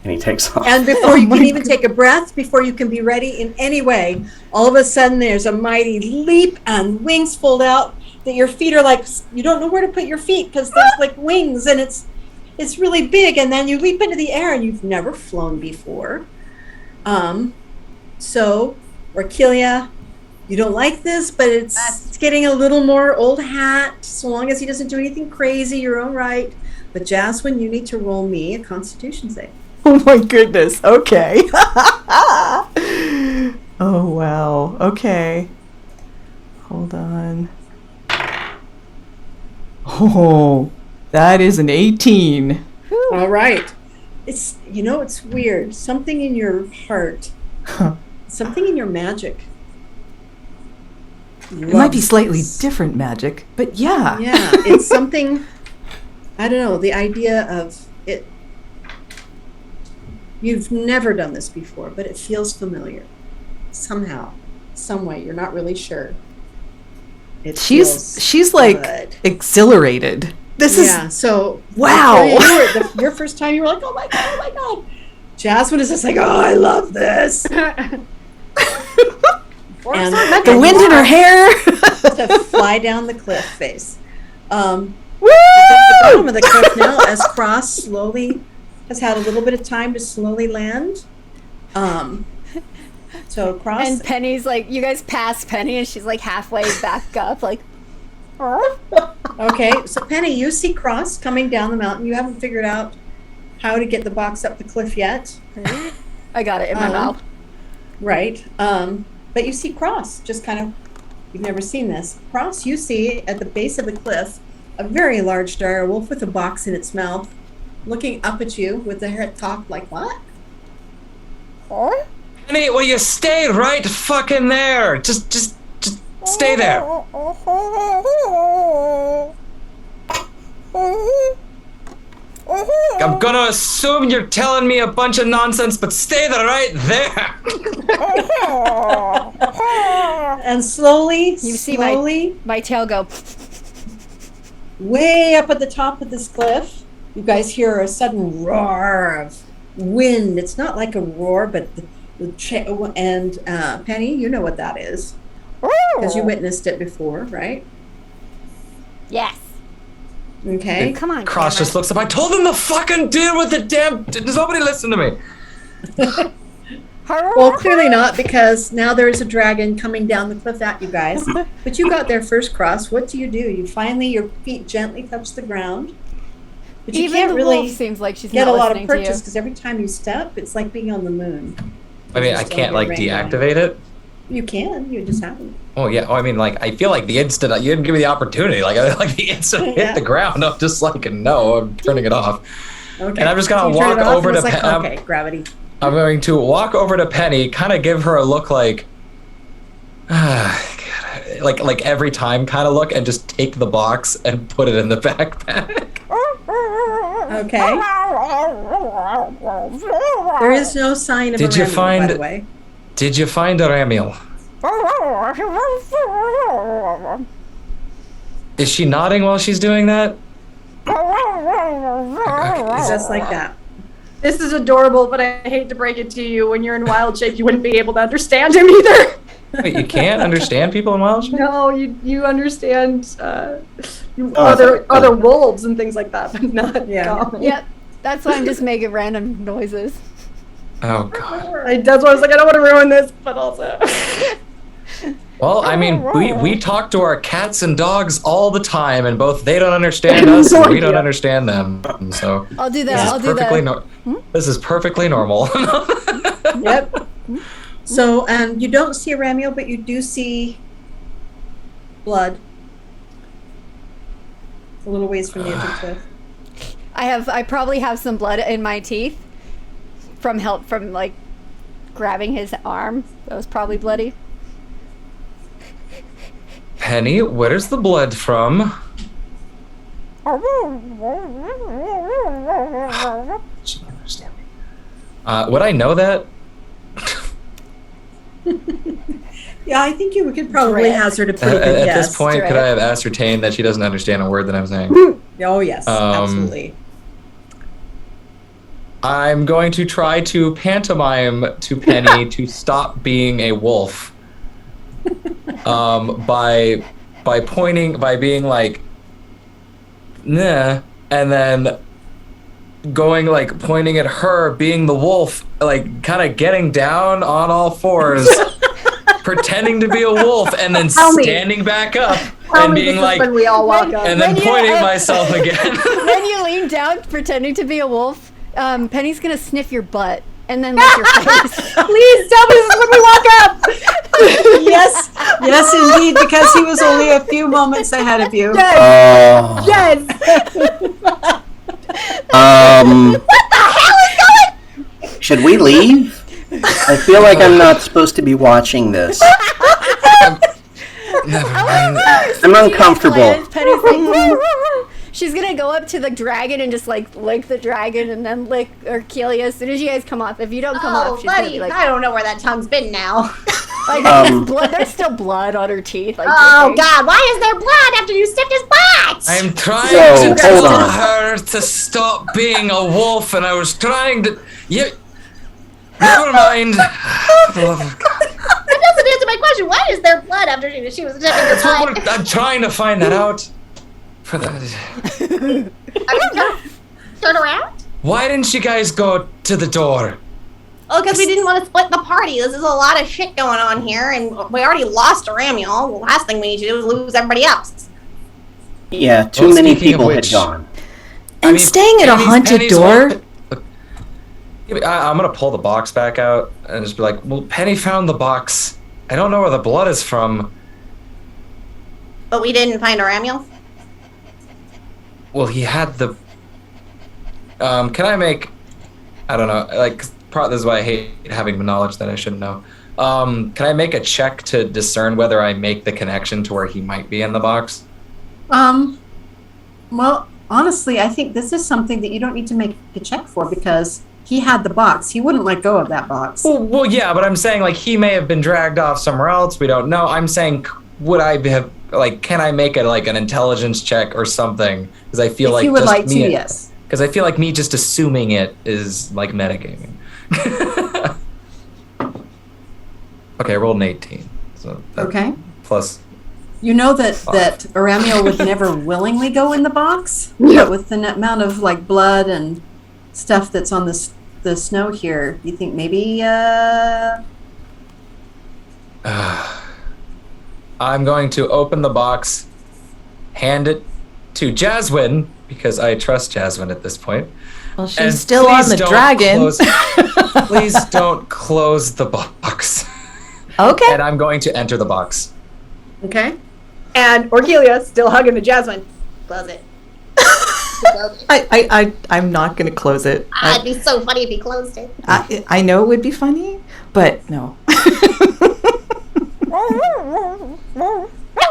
And he takes off. and before you can even take a breath, before you can be ready in any way, all of a sudden there's a mighty leap and wings fold out that your feet are like, you don't know where to put your feet because there's like wings and it's really big, and then you leap into the air and you've never flown before. So, Orkilia, you don't like this, but it's getting a little more old hat. So long as he doesn't do anything crazy, you're all right. But Jasmine, you need to roll me a Constitution save. Oh my goodness. Okay. Oh wow. Okay. Hold on. Oh, that is an 18. All right. It's it's weird. Something in your heart, something in your magic. It might be slightly different magic, but yeah. Yeah, it's something. I don't know. The idea of it. You've never done this before, but it feels familiar. Somehow, some way. You're not really sure. It feels She's like good. exhilarated. This Yeah. So Wow. Your first time, you were like, "Oh my god! Oh my god!" Jasmine is just like, "Oh, I love this." the And wind in her hair. to fly down the cliff face. Woo! The bottom of the cliff now, as Cross slowly has had a little bit of time to slowly land. So Cross, And Penny's like, you guys pass Penny, and she's like halfway back up, like, okay. So Penny, you see Cross coming down the mountain. You haven't figured out how to get the box up the cliff yet, I got it in my mouth. right? But you see Cross, just kind of. You've never seen this. Cross, you see at the base of the cliff a very large dire wolf with a box in its mouth, looking up at you with the head cocked like, what? Penny, will you stay right fucking there? Just stay there. I'm gonna assume you're telling me a bunch of nonsense, but stay there right there. And slowly, You see slowly, my tail go. way up at the top of this cliff, you guys hear a sudden roar of wind. It's not like a roar, but and Penny, you know what that is because you witnessed it before, right? Yes. Okay. Come on, Cross Cameron. just looks up. I told them to fucking deal with the damn. Does nobody listen to me? Well, clearly not, because now there's a dragon coming down the cliff at you guys. But you got there first, Cross. What do? You finally, your feet gently touch the ground. But you Even can't the really wolf seems like she's get not a lot of listening to you. purchase, because every time you step, it's like being on the moon. I mean, You I still can't get like rain on you. deactivate it. You can. You just haven't. Oh yeah. Oh, I mean, like I feel like the instant you didn't give me the opportunity. Like the instant I Yeah. hit the ground, I'm just like, no, I'm turning it off. Okay. And I'm just gonna So you turn walk it off over and to it's like, Pen- okay, gravity. I'm going to walk over to Penny, kind of give her a look like every time kind of look, and just take the box and put it in the backpack. Okay. There is no sign of Did a you remnant, find- by the way. Did you find Ramiel? Is she nodding while she's doing that? Just like that. This is adorable, but I hate to break it to you. When you're in wild shape, you wouldn't be able to understand him either. Wait, you can't understand people in wild shape? No, you understand other wolves and things like that, but not Yeah. common. Yep. That's why I'm just making random noises. Oh god. That's why I was like, I don't want to ruin this, but also. Well, I mean, we talk to our cats and dogs all the time, and both they don't understand us, and we don't idea. understand them. So I'll do this that. is I'll do perfectly that. this is perfectly normal. Yep. So, you don't see a Ramiel, but you do see blood. A little ways from the edge of the cliff. I probably have some blood in my teeth from like grabbing his arm. That was probably bloody. Penny, where's the blood from? She don't understand me. Would I know that? Yeah, I think you could probably Drip. hazard a pretty good At guess. this point, Drip. could I have ascertained that she doesn't understand a word that I'm saying? Oh, yes, absolutely. I'm going to try to pantomime to Penny to stop being a wolf. By being like, nah, and then going like pointing at her, being the wolf, like kind of getting down on all fours, pretending to be a wolf, and then Tell me. standing back up Tell and me being this like, is when we all walk up. and then When you- pointing myself again. When you lean down pretending to be a wolf, Penny's gonna sniff your butt and then lick your face. Please tell me this is when we walk up. Yes, yes, indeed, because he was only a few moments ahead of you. Oh. Yes. Should we leave? I feel like I'm not supposed to be watching this. Never mind. I'm uncomfortable. Penny's like, she's gonna go up to the dragon and just like lick the dragon and then lick Arkelia as soon as you guys come off. If you don't come Oh, off, she's gonna buddy, be like, I don't know where that tongue's been now. like there's blood. There's still blood on her teeth. Like, Oh dripping. God, why is there blood after you sniffed his butt? I'm trying So, to hold tell on. her to stop being a wolf, and I was trying to. Never mind. That doesn't answer my question. Why is there blood after she was sniffing his That's what butt? I'm trying to find that out. For that. Turn around? Why didn't you guys go to the door? Oh, because we didn't want to split the party. This is a lot of shit going on here, and we already lost Ramiel. The last thing we need to do is lose everybody else. Yeah, too Well, many speaking of people had which- gone. And staying at a haunted door. I'm gonna pull the box back out and just be like, well, Penny found the box. I don't know where the blood is from. But we didn't find Ramiel. Well, he had the. Can I make? I don't know. Like, this is why I hate having knowledge that I shouldn't know. Can I make a check to discern whether I make the connection to where he might be in the box? Well, honestly, I think this is something that you don't need to make a check for, because he had the box. He wouldn't let go of that box. Well, yeah, but I'm saying like he may have been dragged off somewhere else. We don't know. I'm saying, would I have like? Can I make it like an intelligence check or something? Because I feel If like you would just like to, me, yes. Because I feel like me just assuming it is like metagaming. Okay, I rolled an 18. So that Okay. plus You know that Aramio would never willingly go in the box, but with the amount of like blood and stuff that's on the snow here, you think maybe I'm going to open the box, hand it to Jaswin, because I trust Jaswin at this point. Well, she's And still on please the don't dragon. Please don't close the box. Okay. And I'm going to enter the box. okay? And Orgelia, still hugging the Jasmine. Close it. I'm not going to close it. It'd be so funny if he closed it. I know it would be funny, but no.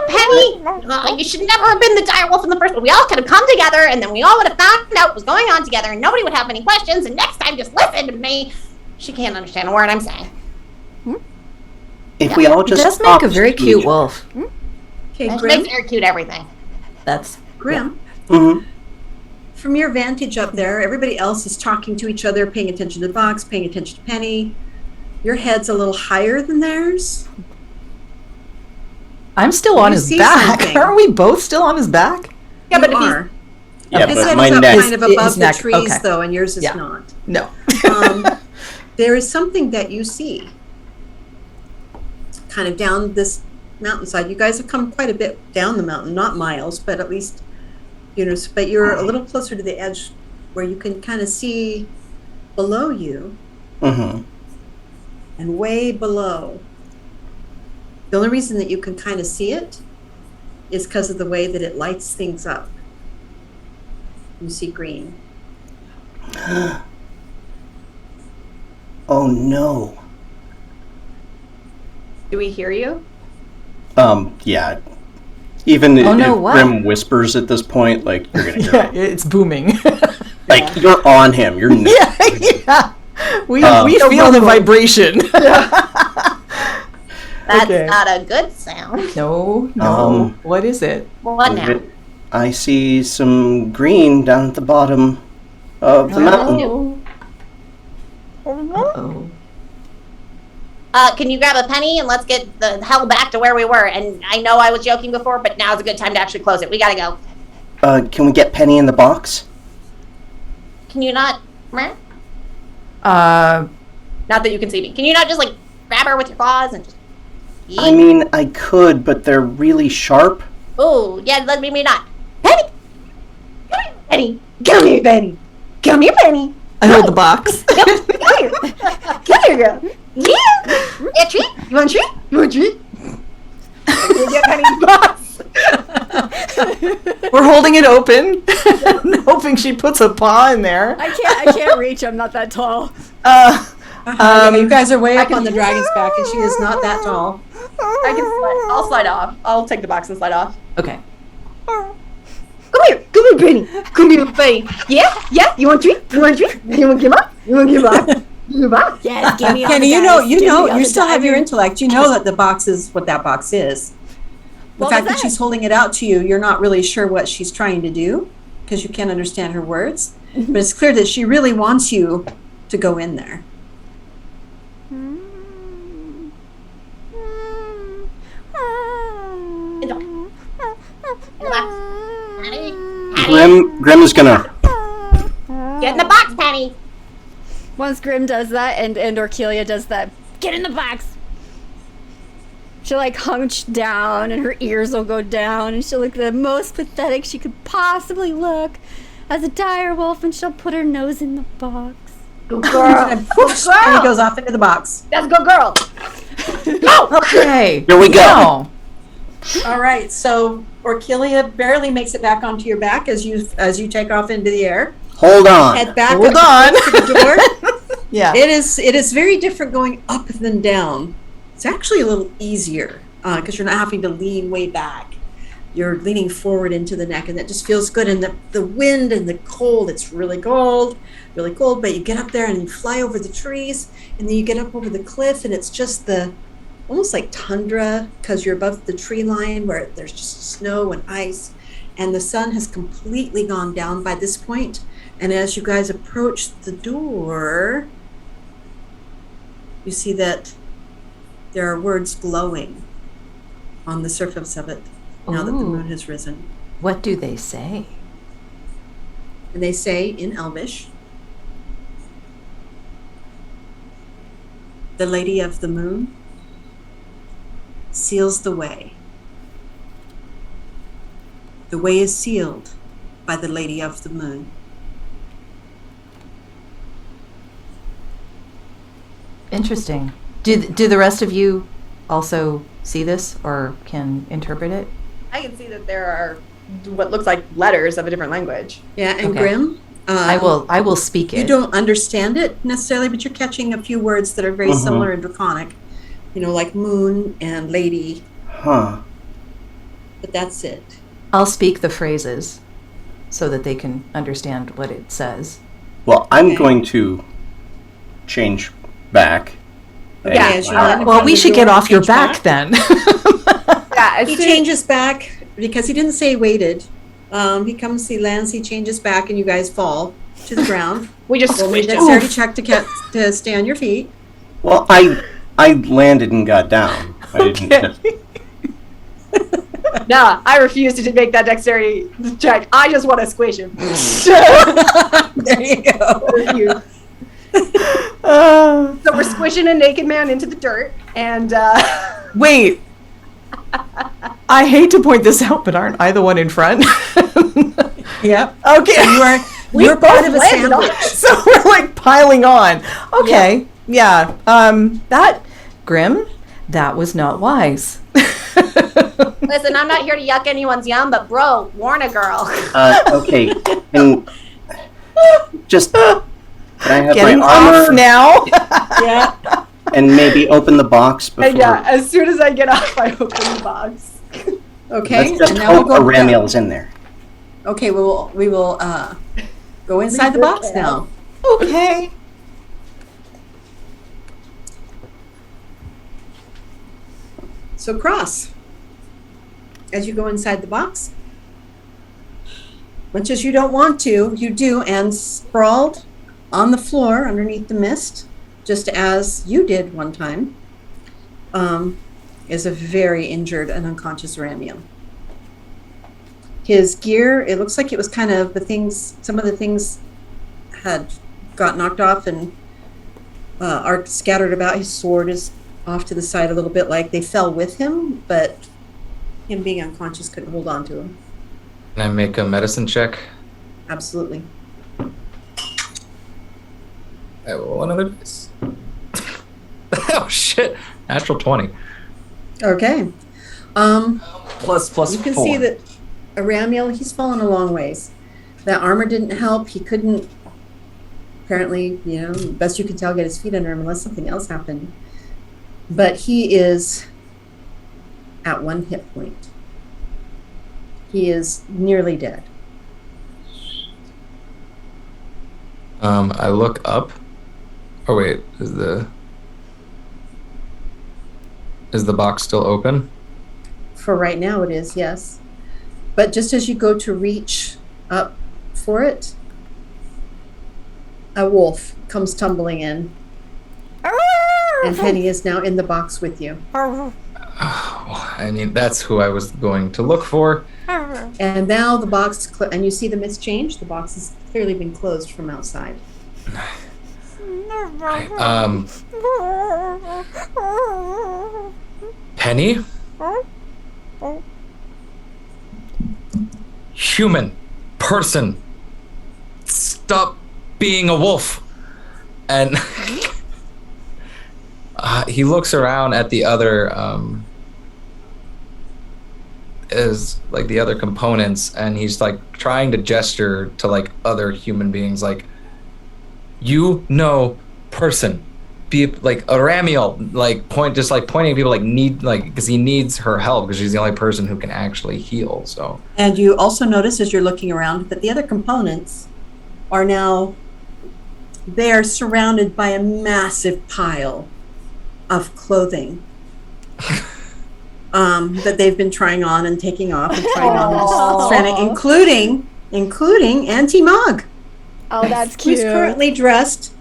Penny, you should never have been the dire wolf in the first place. We all could have come together, and then we all would have found out what was going on together, and nobody would have any questions. And next time, just listen to me. She can't understand a word I'm saying. If we all It just does make talk a very to cute each- wolf. Okay, That Grim. makes very cute everything. That's Grim. Mhm. From your vantage up there, everybody else is talking to each other, paying attention to the box, paying attention to Penny. Your head's a little higher than theirs. I'm still on You his see back. something. Aren't we both still on his back? Yeah, but You if he's are. Yeah, His but head my is up neck. kind of His above the neck, trees, okay. though, and yours is Yeah. not. No. There is something that you see kind of down this mountainside. You guys have come quite a bit down the mountain, not miles, but at least, but you're a little closer to the edge where you can kind of see below you Mhm. and way below. The only reason that you can kind of see it is because of the way that it lights things up. You see green. Oh no. do we hear you? Yeah. Even Oh, no, if what? Grim whispers at this point, like, you're gonna hear Yeah, him. it's booming. Like, you're on him. You're yeah, yeah. We Um, feel the vibration. That's Okay. not a good sound. No. What is it? What now? I see some green down at the bottom of the mountain. Uh-oh. Can you grab a penny and let's get the hell back to where we were? And I know I was joking before, but now's a good time to actually close it. We gotta go. Can we get Penny in the box? Can you not? Meh? Uh, Not that you can see me. Can you not just like grab her with your claws and just? I mean, I could, but they're really sharp. Oh, yeah. Let me not. Penny, come here, Penny. Come here, Penny. Come here, Penny. I hold the box. Come here. Come here, girl. Yeah. A treat? You want a treat? You want a treat? We'll get Penny's box. We're holding it open, hoping she puts a paw in there. I can't reach. I'm not that tall. You guys are way up on the dragon's back, and she is not that tall. I can slide. I'll slide off. I'll take the box and slide off. Okay. Come here, Penny. Come here, Penny. Yeah. You want a treat? You want a treat? You want to give up? You want to give up? Give up? Yes, give me all Kenny, the you know, dice. Give me all you the still have your diamonds. intellect. You know that the box is what that box is. The What fact was that that? she's holding it out to you, you're not really sure what she's trying to do because you can't understand her words. But it's clear that she really wants you to go in there. Grim is gonna. Get in the box, Penny. Once Grim does that and Orkelia does that, get in the box. She'll like hunch down and her ears will go down and she'll look the most pathetic she could possibly look as a dire wolf and she'll put her nose in the box. Good girl. And poof, and he goes off into the box. That's a good girl. Okay. Here we go. Now, All right, so Orkelia barely makes it back onto your back as you take off into the air. Hold on. Head back hold up on. to the door. Yeah. It is very different going up than down. It's actually a little easier because you're not having to lean way back. You're leaning forward into the neck, and that just feels good. And the wind and the cold, it's really cold, but you get up there and you fly over the trees, and then you get up over the cliff, and it's just almost like tundra because you're above the tree line where there's just snow and ice, and the sun has completely gone down by this point. And as you guys approach the door, you see that there are words glowing on the surface of it. now that the Ooh. moon has risen. What do they say? And they say in Elvish, the Lady of the Moon seals the way. The way is sealed by the Lady of the Moon. Interesting. Do the rest of you also see this or can interpret it? I can see that there are what looks like letters of a different language. Yeah, and Okay. Grim, I will speak it. you don't understand it necessarily, but you're catching a few words that are very similar in Draconic. You know, like moon and lady, Huh. but that's it. I'll speak the phrases so that they can understand what it says. Well, I'm Okay. going to change back. Okay, And, as you land in Well, front we of the should get door, off your change back then. Yeah, as He soon- changes back because he didn't say waited. He lands, he changes back, and you guys fall to the ground. we just Roll me a squished him. dexterity check to stay on your feet. well, I landed and got down. I didn't. Okay. Nah, I refuse to make that dexterity check. I just want to squish him. There you go. Refuse. Uh, So we're squishing a naked man into the dirt, and wait. I hate to point this out, but aren't I the one in front? Yep. Okay. You're part of a landed on sandwich. So we're like piling on. Okay. Yeah. That Grim, that was not wise. Listen, I'm not here to yuck anyone's yum, but bro, warn a girl. Okay. And just can I have Getting my armor off now. Yeah. and maybe open the box before? and yeah, as soon as I get off, I open the box. Okay. Let's just and now we'll hope go Aramiel's in there. Okay, we will go inside the box now. Okay. So Cross, as you go inside the box, much as you don't want to, you do, and sprawled on the floor underneath the mist, just as you did one time, is a very injured and unconscious Ramiel. His gear, it looks like it was kind of some of the things had got knocked off and are scattered about. His sword is off to the side a little bit, like they fell with him, but him being unconscious couldn't hold on to him. Can I make a medicine check? Absolutely. I roll another dice. Oh shit! Natural 20. Okay. Plus You can 4. see that Aramiel, he's fallen a long ways. That armor didn't help. He couldn't, apparently, best you can tell, get his feet under him unless something else happened. But he is at 1 hit point. He is nearly dead. I look up. Oh wait, is the box still open? For right now, it is, yes. But just as you go to reach up for it, a wolf comes tumbling in, and Penny is now in the box with you. I mean, that's who I was going to look for. And now the box, and you see the mist change. The box has clearly been closed from outside. Penny? Human. Person. Stop being a wolf. And he looks around at the other the other components, and he's like trying to gesture to like other human beings, like, person, be like Aramiel, like pointing at people, like need, like, because he needs her help because she's the only person who can actually heal. So And you also notice as you're looking around that the other components are now, they are surrounded by a massive pile of clothing that they've been trying on and taking off and trying on and just trying to, including Auntie Mog, Oh, that's who's cute. currently dressed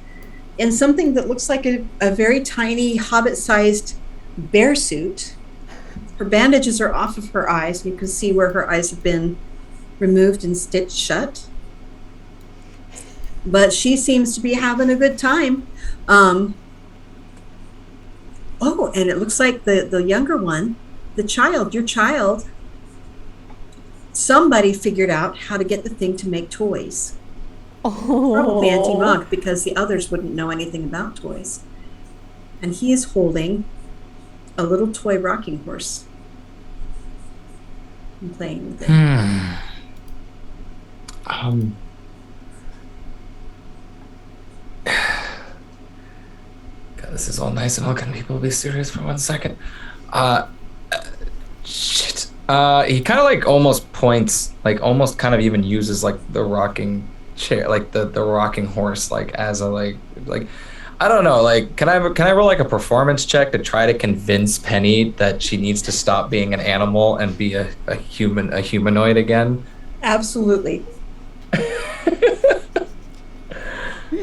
in something that looks like a very tiny hobbit-sized bear suit Her bandages are off of her eyes. You can see where her eyes have been removed and stitched shut. But she seems to be having a good time. Oh, and it looks like the younger one, your child, somebody figured out how to get the thing to make toys. Probably Auntie Monk, because the others wouldn't know anything about toys. And he is holding a little toy rocking horse and playing with it. God, this is all nice and all. Can people be serious for 1 second? Shit. He kind of like almost points, like almost kind of even uses like the rocking chair, like the rocking horse, like as a like I don't know, like can I roll like a performance check to try to convince Penny that she needs to stop being an animal and be a humanoid again? Absolutely.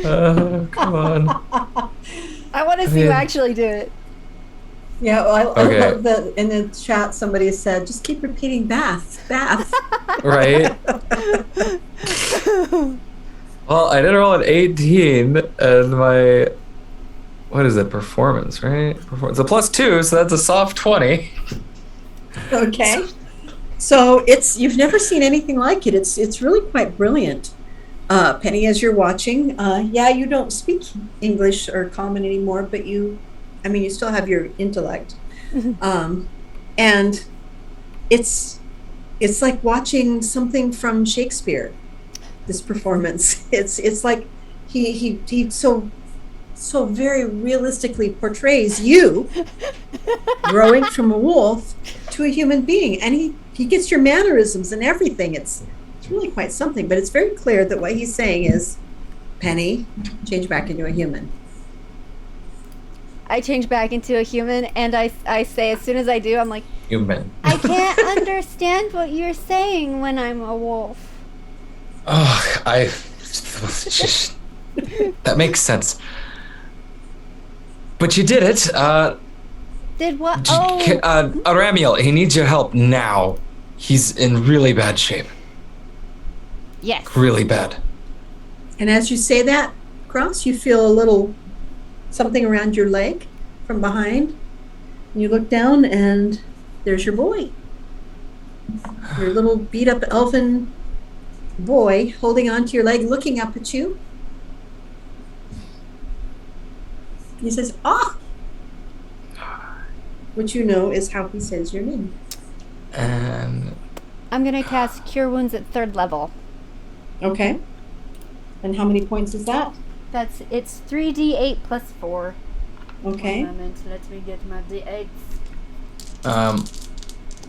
Come on. I want to see you actually do it. Yeah, well, I Okay. love that in the chat somebody said, just keep repeating bath. Right? Well, I did roll an 18, and my, what is it, performance, right? It's a +2, so that's a soft 20. Okay. So you've never seen anything like it. It's really quite brilliant. Penny, as you're watching, you don't speak English or common anymore, but you still have your intellect. And it's like watching something from Shakespeare, this performance. It's like he so very realistically portrays you growing from a wolf to a human being, and he gets your mannerisms and everything. It's really quite something, but it's very clear that what he's saying is, Penny, change back into a human. I change back into a human, and I say, as soon as I do, I'm like, Human. I can't understand what you're saying when I'm a wolf. Oh, that makes sense. But you did it. Did what? Aramiel, he needs your help now. He's in really bad shape. Yes. Really bad. And as you say that, Cross, you feel a little something around your leg from behind. And you look down, and there's your boy. Your little beat-up elven boy holding onto your leg, looking up at you. He says, "Ah," which you know is how he says your name. And I'm going to cast Cure Wounds at 3rd level. Okay. And how many points is that? It's 3d8 plus 4. Okay. One moment, let me get my d8s.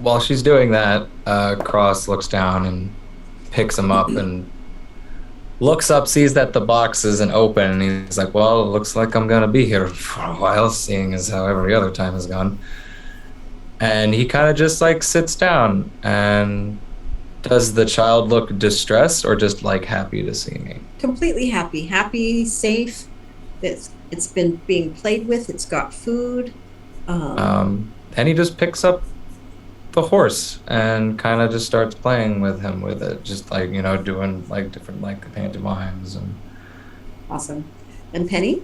while she's doing that, Cross looks down and picks him up and looks up, sees that the box isn't open, and he's like, well, it looks like I'm gonna be here for a while, seeing as how every other time has gone. And he kind of just like sits down. And does the child look distressed or just like happy to see me? Completely happy, safe. It's been being played with. It's got food. And he just picks up the horse and kind of just starts playing with him with it, just like, you know, doing like different like pantomimes and. Awesome. And Penny,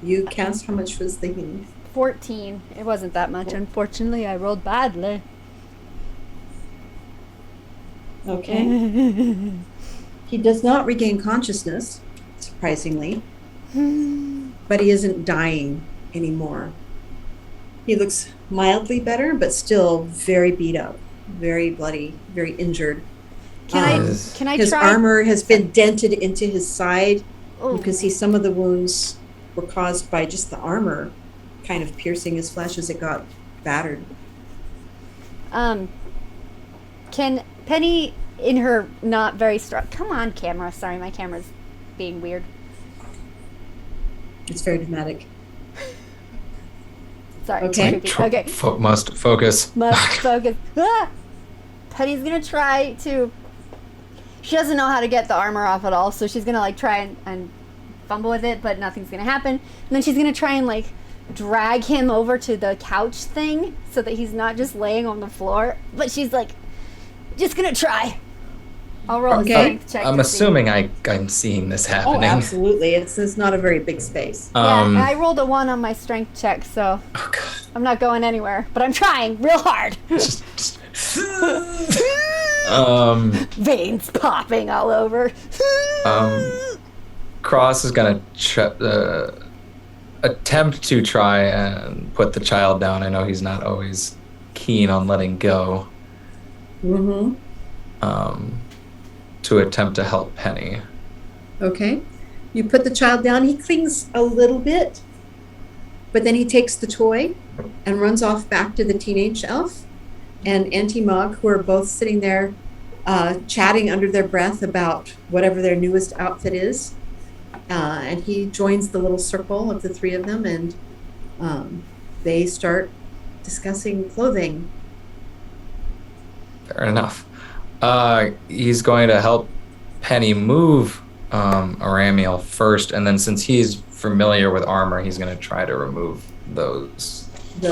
you cast, how much was the healing? 14. It wasn't that much, unfortunately. I rolled badly. Okay. He does not regain consciousness, surprisingly, but he isn't dying anymore. He looks mildly better, but still very beat up, very bloody, very injured. Can I His try? armor has been dented into his side. Oh. You can see some of the wounds were caused by just the armor kind of piercing his flesh as it got battered. Can Penny, in her not very strong... Come on, camera. Sorry, my camera's being weird. It's very dramatic. Sorry. Okay. It's creepy. Okay. Must focus. Must focus. Ah! Penny's gonna try to... She doesn't know how to get the armor off at all, so she's gonna like try and fumble with it, but nothing's gonna happen. And then she's gonna try and like drag him over to the couch thing so that he's not just laying on the floor. But she's like, just gonna try. I'll roll a strength check. I'm to see. assuming I'm seeing this Oh, happening. absolutely. It's not a very big space. Yeah, and I rolled a 1 on my strength check, so Oh God. I'm not going anywhere. But I'm trying real hard. Veins popping all over. Cross is gonna attempt to try and put the child down. I know he's not always keen on letting go. Mm-hmm. To attempt to help Penny. Okay. You put the child down. He clings a little bit, but then he takes the toy and runs off back to the teenage elf and Auntie Mog, who are both sitting there chatting under their breath about whatever their newest outfit is. And he joins the little circle of the three of them, and they start discussing clothing. Fair enough. He's going to help Penny move Aramiel first, and then since he's familiar with armor, he's going to try to remove the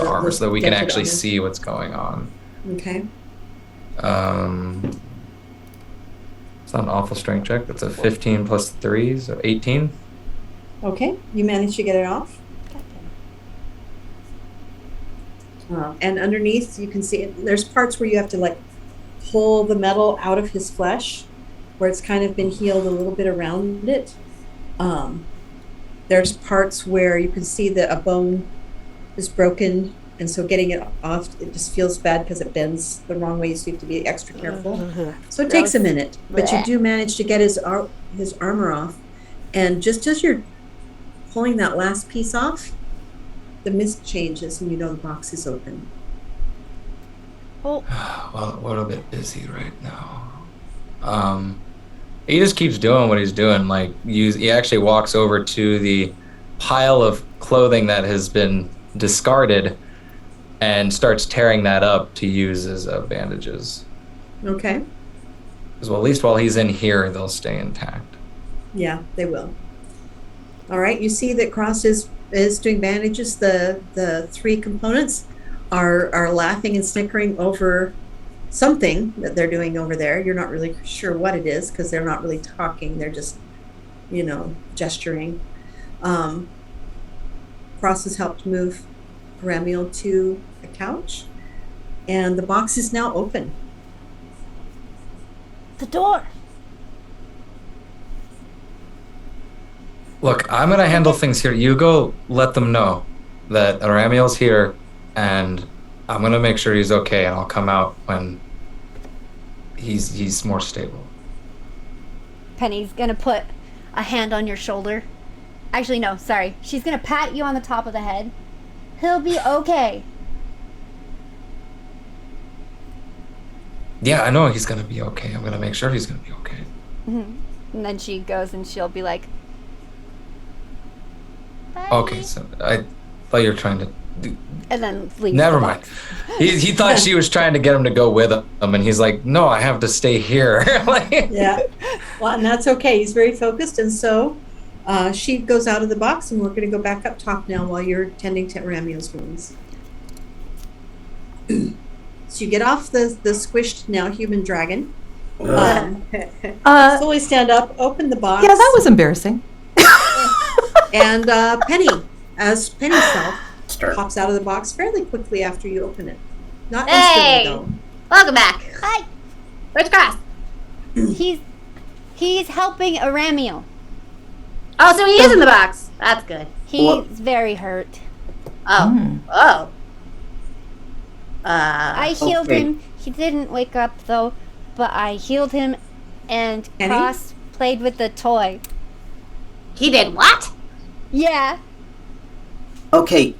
armor so that we can dented actually armor. see what's going on. Okay. It's not an awful strength check. That's a 15 plus 3, so 18. Okay. You managed to get it off. And underneath, you can see there's parts where you have to like pull the metal out of his flesh, where it's kind of been healed a little bit around it. There's parts where you can see that a bone is broken, and so getting it off, it just feels bad because it bends the wrong way, so you have to be extra careful. So it takes a minute, but you do manage to get his armor off. And just as you're pulling that last piece off, the mist changes and you know the box is open. Oh, Well, we're a bit busy right now. He just keeps doing what he's doing. Like, he actually walks over to the pile of clothing that has been discarded and starts tearing that up to use as bandages. Okay. Because, well, at least while he's in here, they'll stay intact. Yeah, they will. All right. You see that Cross is doing bandages. The three components are laughing and snickering over something that they're doing over there. You're not really sure what it is because they're not really talking. They're just, gesturing. Cross has helped move Ramiel to a couch, and the box is now open. the door. Look, I'm gonna handle things here. You go let them know that Ramiel's here, and I'm gonna make sure he's okay, and I'll come out when he's more stable. Penny's gonna put a hand on your shoulder. Actually, no, sorry. She's gonna pat you on the top of the head. He'll be okay. Yeah, I know he's gonna be okay. I'm gonna make sure he's gonna be okay. And then she goes and she'll be like, bye. Okay, so I thought you were trying to And then leaves. Never the mind. box. He thought she was trying to get him to go with him, and he's like, "No, I have to stay here." Yeah. Well, and that's okay. He's very focused, and so she goes out of the box, and we're going to go back up top now while you're tending to Ramiel's wounds. So you get off the squished now human dragon. Slowly stand up, open the box. Yeah, that was embarrassing. And Penny, as Penny's self, Start. pops out of the box fairly quickly after you open it. Not Hey! instantly, Welcome back. Hi. Where's Cross? He's helping Aramiel. Oh, so he is in the box. That's good. He's Well- very hurt. Oh. Oh. I healed Okay. him. He didn't wake up though, but I healed him, and Penny? Cross played with the toy. He did what? Yeah. Okay,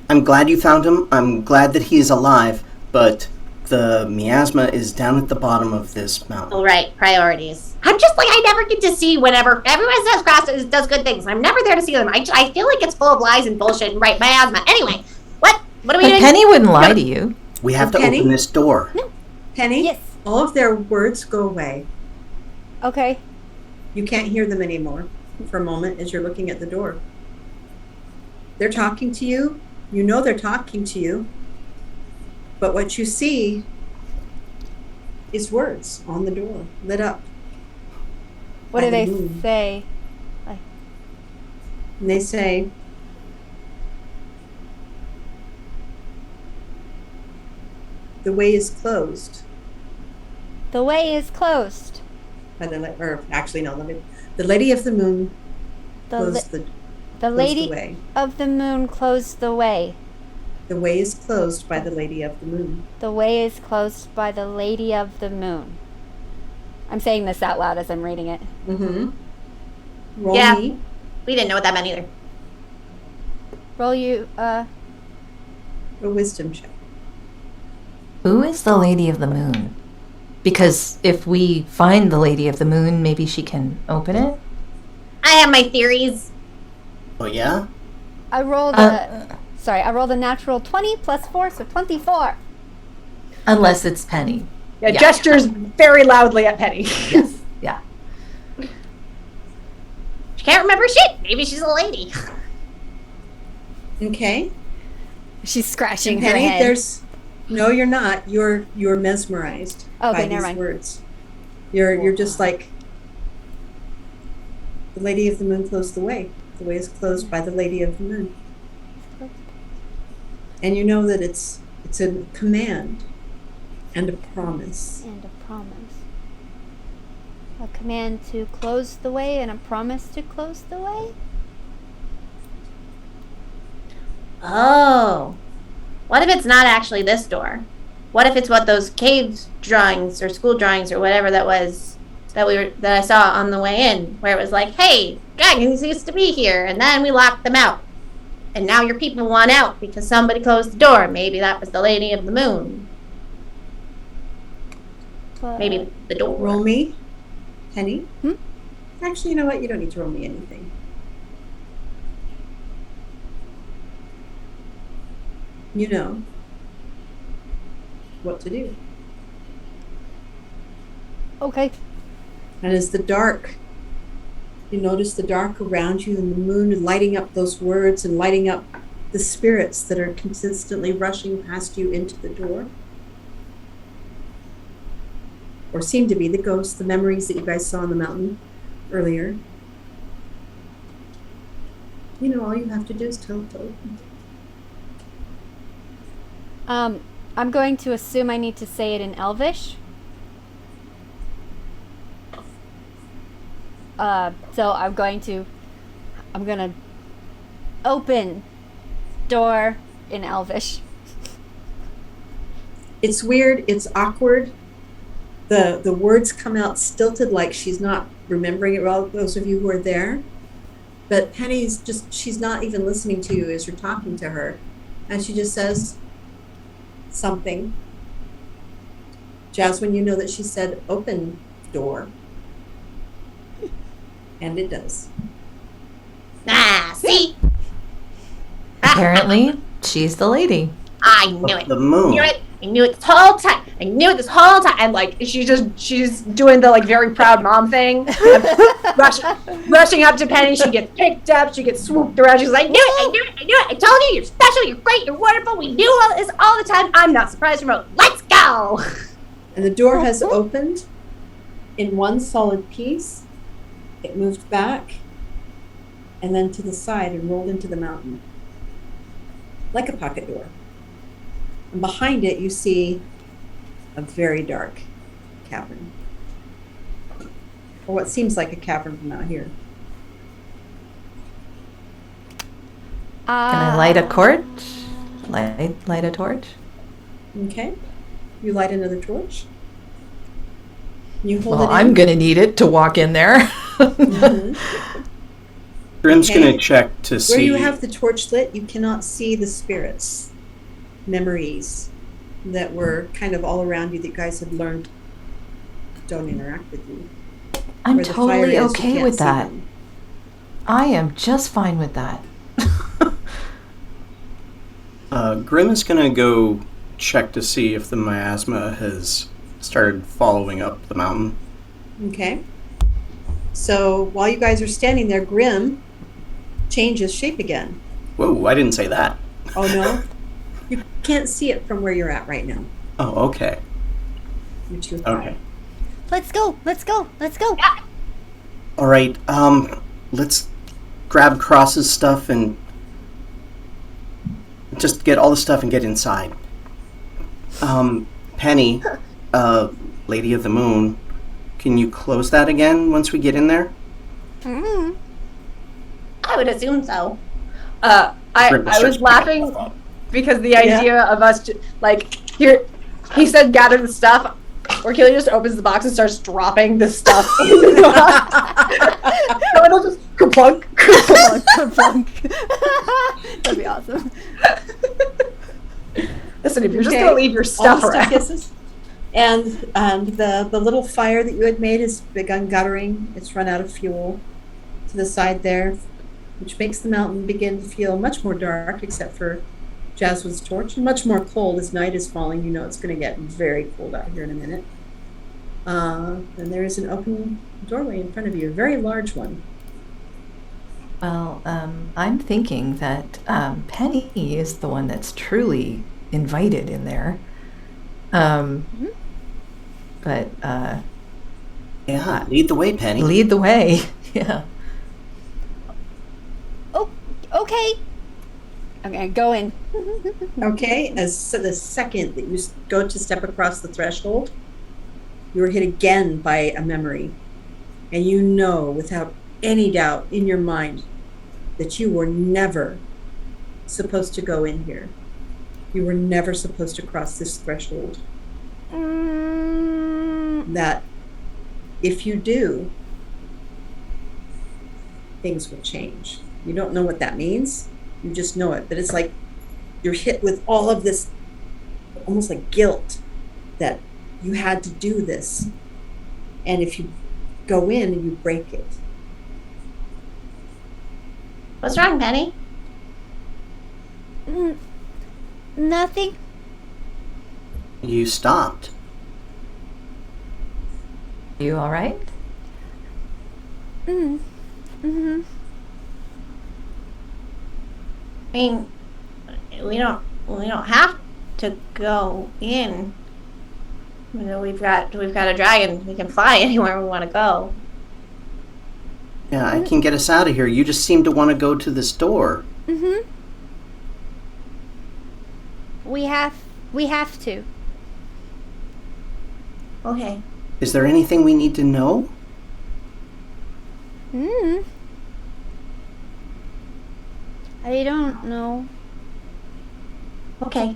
I'm glad you found him. I'm glad that he is alive, but the miasma is down at the bottom of this mountain. All right, priorities. I'm just like, I never get to see whenever everyone says Cross does good things. I'm never there to see them. I feel like it's full of lies and bullshit and right miasma. Anyway, what are we But doing? Penny wouldn't lie to you. We have to Penny? open this door. Penny, Yes. all of their words go away. Okay. You can't hear them anymore for a moment as you're looking at the door. They're talking to you. You know they're talking to you. But what you see is words on the door, lit up. What by do the they moon. say? And they say, the way is closed. The way is closed. By or actually, no, the Lady of the Moon The closed the closed Lady the way. of the Moon closed the way. The way is closed by the Lady of the Moon. The way is closed by the Lady of the Moon. I'm saying this out loud as I'm reading it. Mm-hmm. Roll Yeah. me. We didn't know what that meant either. Roll you, A wisdom check. Who is the Lady of the Moon? Because if we find the Lady of the Moon, maybe she can open it? I have my theories. Oh, yeah? I rolled I rolled a natural 20 plus 4, so 24. Unless it's Penny. Yeah, gestures very loudly at Penny. Yes. Yeah. She can't remember shit. Maybe she's a lady. Okay. She's scratching And her Penny, head. no, you're not. You're mesmerized Okay, by never these mind. words. You're just like, the Lady of the Moon closed the way. The way is closed by the Lady of the Moon. And you know that it's a command and a promise. And a promise. A command to close the way and a promise to close the way? Oh. What if it's not actually this door? What if it's what those cave drawings or school drawings or whatever that was that I saw on the way in, where it was like, hey, dragons used to be here, and then we locked them out. And now your people want out because somebody closed the door. Maybe that was the Lady of the Moon. But Maybe the door. Roll me, Penny. Hmm? Actually, you know what? You don't need to roll me anything. You know what to do. Okay. And as the dark, you notice the dark around you and the moon lighting up those words and lighting up the spirits that are consistently rushing past you into the door. Or seem to be the ghosts, the memories that you guys saw on the mountain earlier. You know, all you have to do is tell it to open. I'm going to assume I need to say it in Elvish. So I'm gonna open door in Elvish. It's weird, it's awkward. The words come out stilted, like she's not remembering it well, those of you who are there. But Penny's she's not even listening to you as you're talking to her. And she just says something. Jasmine, you know that she said open door. And it does. Ah, see? Apparently, she's the lady. I knew it. The moon. I knew it this whole time. I knew it this whole time. And like she's doing the like very proud mom thing. Rushing up to Penny, she gets picked up, she gets swooped around, she's like, I knew it. I told you, you're special, you're great, you're wonderful. We knew all this all the time. I'm not surprised, remote. Let's go. And the door has opened in one solid piece. It moved back and then to the side and rolled into the mountain. Like a pocket door. And behind it, you see a very dark cavern. Or what seems like a cavern from out here. Can I light a torch? Light a torch? Okay. You light another torch. You hold Well, it in. I'm gonna need it to walk in there. Mhm. Grim's Okay. gonna check to see. Where you have the torch lit, you cannot see the spirits, memories that were kind of all around you that you guys had learned don't interact with you. I'm Where the fire totally is, you okay can't with see that. them. I am just fine with that. Grim is gonna go check to see if the miasma has started following up the mountain. Okay. So while you guys are standing there, Grim changes shape again. Whoa, I didn't say that. Oh, no? You can't see it from where you're at right now. Oh, okay. You're too high. Okay. Let's go. Let's go. Let's go. All right. Let's grab Cross's stuff and just get all the stuff and get inside. Penny, Lady of the Moon, can you close that again once we get in there? Mm-hmm. I would assume so. I was laughing because the idea of us, here, he said gather the stuff. Orkelia just opens the box and starts dropping the stuff in the box. So it'll just ka-plunk, ka-plunk, ka-plunk. That'd be awesome. Listen, if you're just gonna leave your stuff around. Kisses. And the little fire that you had made has begun guttering. It's run out of fuel to the side there, which makes the mountain begin to feel much more dark, except for Jasmine's torch, and much more cold as night is falling. You know it's going to get very cold out here in a minute. And there is an open doorway in front of you, a very large one. Well, I'm thinking that Penny is the one that's truly invited in there. But Yeah, lead the way, Penny. lead the way. Yeah. Oh, okay. Okay, go in. Okay, so the second that you go to step across the threshold, you are hit again by a memory. And you know without any doubt in your mind that you were never supposed to go in here. You were never supposed to cross this threshold. That if you do, things will change. You don't know what that means. You just know it. But it's like you're hit with all of this, almost like guilt that you had to do this. And if you go in and you break it. What's wrong, Penny? Nothing. You stopped. You all right? Mm-hmm. I mean, we don't have to go in. You know, we've got a dragon. We can fly anywhere we want to go. Yeah, I can get us out of here. You just seem to want to go to this door. Mm-hmm. We have to. Okay. Is there anything we need to know? I don't know. Okay.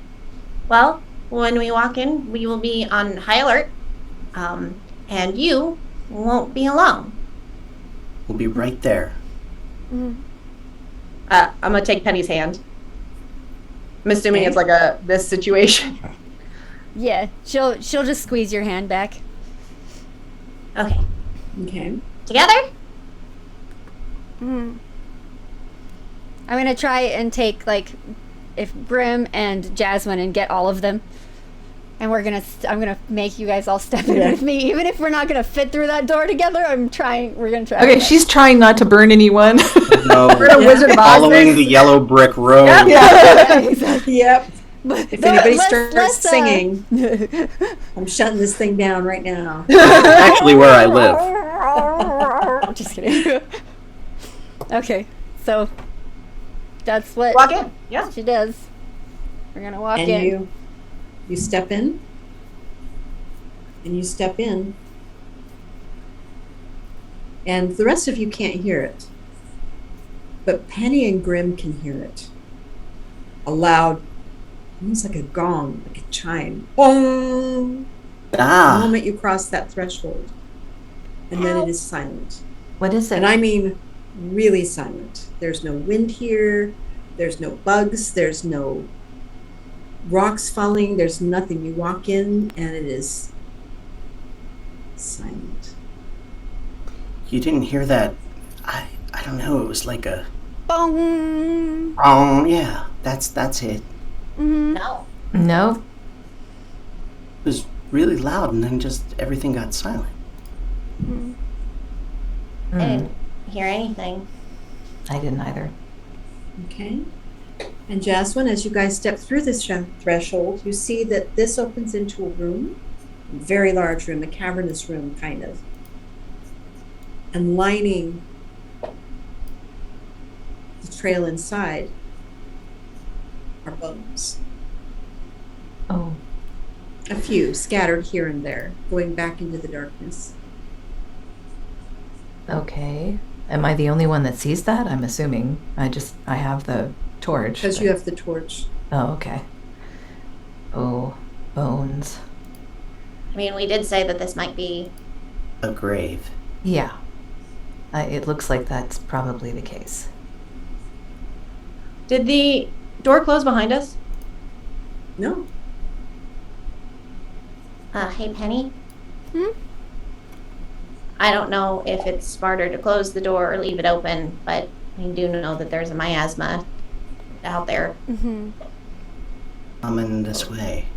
Well, when we walk in, we will be on high alert. And you won't be alone. We'll be right there. Mm. I'm gonna take Penny's hand. I'm assuming it's like this situation. Yeah, she'll just squeeze your hand back. Okay. Okay. Together? I'm gonna try and take if Grim and Jasmine and get all of them, and I'm gonna make you guys all step in with me, even if we're not gonna fit through that door together. We're gonna try. Okay, she's trying not to burn anyone. No, We're a Wizard of Oz following thing. the yellow brick road. Yeah, exactly. Yep. But If anybody let's- starts singing, let's, I'm shutting this thing down right now. That's actually where I live. I'm just kidding. Okay, so that's what Walk in. Yeah. she does. We're gonna walk And in. you step in. And you step in. And the rest of you can't hear it. But Penny and Grim can hear it. A loud, almost like a gong, like a chime. Bong! The moment you cross that threshold. And then it is silent. What is it? And I mean really silent. There's no wind here. There's no bugs. There's no rocks falling. There's nothing. You walk in and it is silent. You didn't hear that? I don't know. It was like a Bong. yeah. That's it. Mm-hmm. No. No. It was really loud, and then just everything got silent. I didn't hear anything. I didn't either. Okay. And Jasmine, as you guys step through this threshold, you see that this opens into a room, a very large room, a cavernous room, kind of. And lining the trail inside are bones. Oh, A few scattered here and there, going back into the darkness. okay. Am I the only one that sees that? I'm assuming. I have the torch. Because you have the torch. Oh, okay. Oh, bones. I mean, we did say that this might be. A grave. Yeah. It looks like that's probably the case. Did the door close behind us? No. Hey, Penny. Hmm? I don't know if it's smarter to close the door or leave it open, but we do know that there's a miasma out there. Mm-hmm. Coming this way.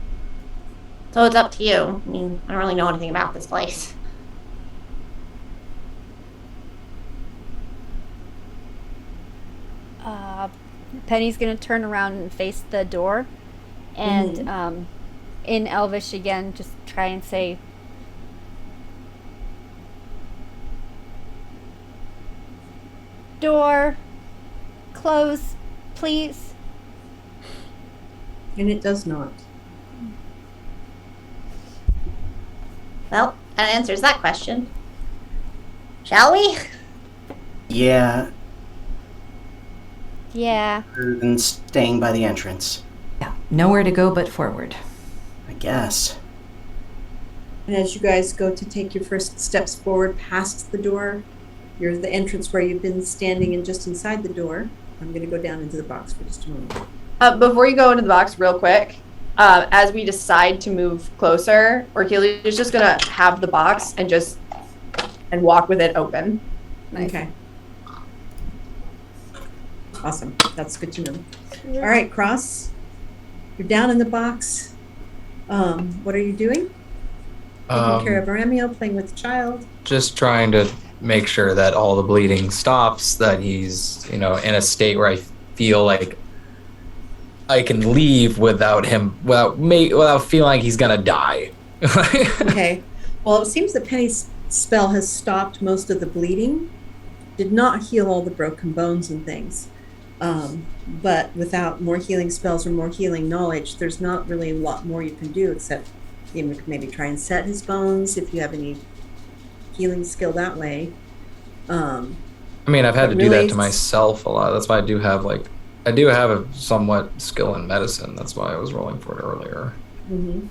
So it's up to you. I mean, I don't really know anything about this place. Penny's gonna turn around and face the door, and in Elvish again, just try and say, "Door, close, please." And it does not. Well, that answers that question. Shall we? Yeah, Yeah. rather than staying by the entrance. Yeah. Nowhere to go but forward. I guess. And as you guys go to take your first steps forward past the door, you're the entrance where you've been standing and just inside the door. I'm going to go down into the box for just a moment. Before you go into the box, real quick, as we decide to move closer, Orkelia is just gonna have the box and walk with it open. Nice. Okay. Awesome. That's good to know. All right, Cross. You're down in the box. What are you doing? Taking care of Aramio, playing with the child. Just trying to make sure that all the bleeding stops, that he's, in a state where I feel like I can leave without feeling like he's gonna die. Okay. Well, it seems that Penny's spell has stopped most of the bleeding. Did not heal all the broken bones and things. But without more healing spells or more healing knowledge, there's not really a lot more you can do except maybe try and set his bones if you have any healing skill that way. I mean, I've had to do that to myself a lot. That's why I do have a somewhat skill in medicine. That's why I was rolling for it earlier. Mm-hmm.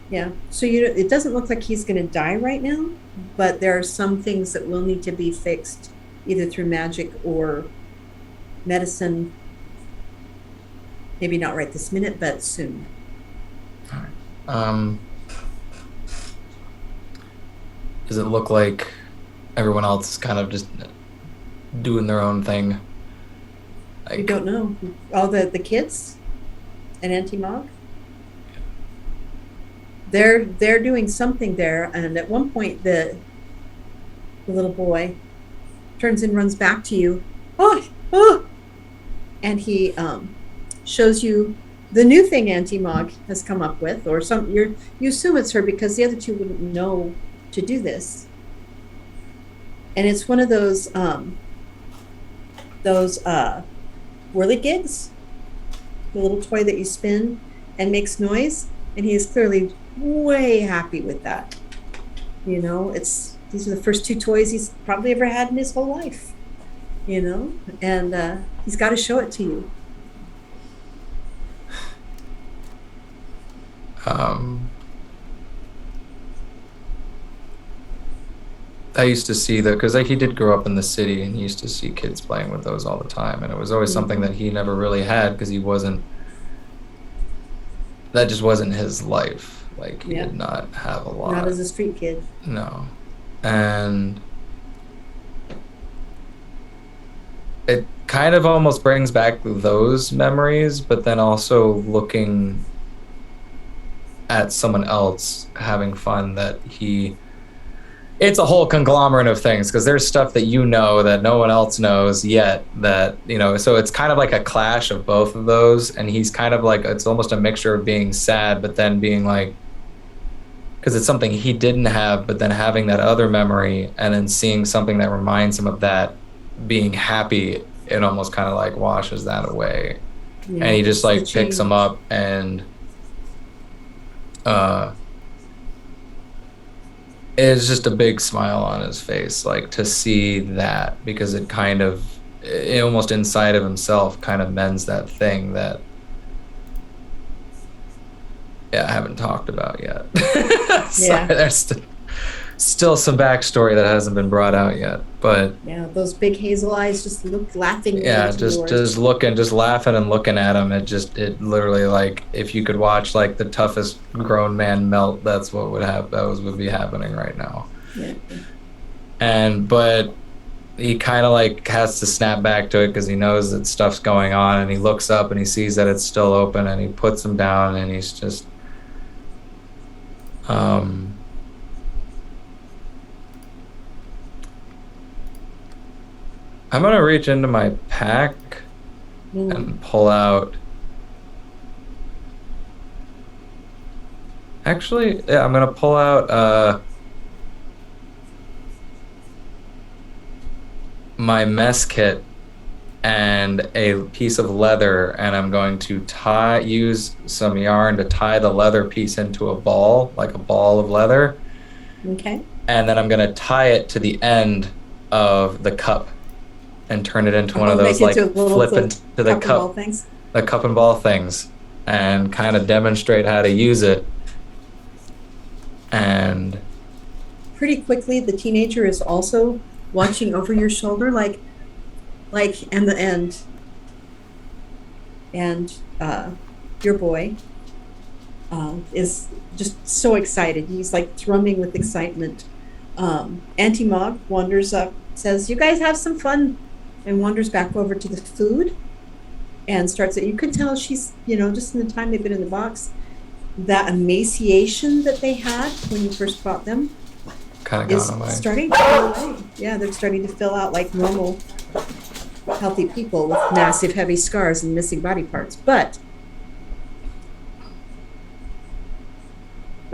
Yeah. So it doesn't look like he's going to die right now, but there are some things that will need to be fixed either through magic or medicine. Maybe not right this minute, but soon. Does it look like everyone else is kind of just doing their own thing? I don't know. All the kids and Auntie Mog? They're doing something there, and at one point the little boy turns and runs back to you. Oh! And he shows you the new thing Auntie Mog has come up with, or you assume it's her because the other two wouldn't know to do this. And it's one of those whirligigs, the little toy that you spin and makes noise, and he is clearly way happy with that. These are the first two toys he's probably ever had in his whole life, and he's got to show it to you. I used to see that because he did grow up in the city, and he used to see kids playing with those all the time, and it was always something that he never really had because that just wasn't his life. Like, he did not have a lot. Not as a street kid. No. And it kind of almost brings back those memories, but then also looking at someone else having fun that he it's a whole conglomerate of things because there's stuff that you know that no one else knows yet that, you know, so it's kind of like a clash of both of those. And he's kind of like, it's almost a mixture of being sad, but then being like, because it's something he didn't have, but then having that other memory and then seeing something that reminds him of that, being happy, it almost kind of like washes that away. Yeah, And he just like the picks him change. up and it's just a big smile on his face, like to see that, because it kind of, it almost inside of himself kind of mends that thing that, yeah, I haven't talked about yet. So Yeah. there's still some backstory that hasn't been brought out yet, but Yeah, those big hazel eyes just look laughing. yeah, into just yours. looking, just laughing and looking at him. It literally, like, if you could watch like the toughest grown man melt, that's what would happen. Would be happening right now. Yeah. But he kind of like has to snap back to it because he knows that stuff's going on, and he looks up and he sees that it's still open, and he puts him down, and he's just I'm gonna reach into my pack and pull out. Actually, yeah, I'm gonna pull out my mess kit and a piece of leather, and I'm going to use some yarn to tie the leather piece into a ball, like a ball of leather. Okay. And then I'm gonna tie it to the end of the cup and turn it into one of those like flip into the cup things. The cup and ball things, and kind of demonstrate how to use it. And Pretty quickly, the teenager is also watching over your shoulder, and your boy is just so excited. He's like thrumming with excitement. Auntie Mog wanders up, says, "You guys have some fun," and wanders back over to the food and starts it. You can tell she's, just in the time they've been in the box, that emaciation that they had when you first bought them kind is of gone away. starting to go away. Yeah, they're starting to fill out like normal, healthy people with massive, heavy scars and missing body parts. But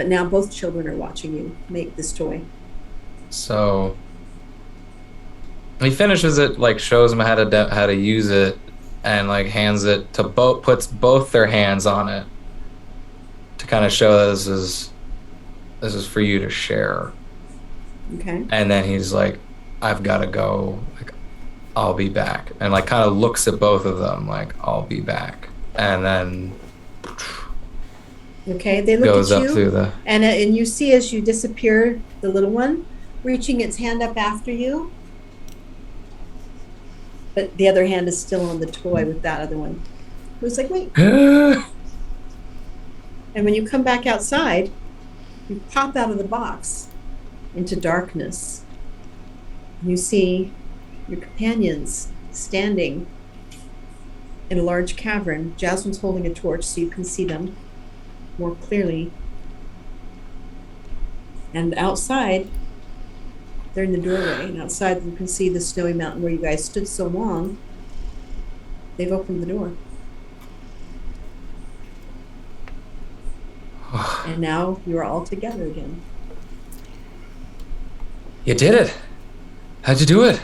now both children are watching you make this toy. So he finishes it, like shows them how to use it, and like hands it to puts both their hands on it to kind of show that this is for you to share. Okay. And then he's like, "I've got to go. Like, I'll be back." And like kind of looks at both of them like, "I'll be back." And then Okay, they look goes at up you, through the. and you see as you disappear, the little one reaching its hand up after you, but the other hand is still on the toy with that other one. It was like, wait. And when you come back outside, you pop out of the box into darkness. You see your companions standing in a large cavern. Jasmine's holding a torch so you can see them more clearly. And outside, they're in the doorway, and outside you can see the snowy mountain where you guys stood so long. They've opened the door. And now you are all together again. You did it. How'd you do it?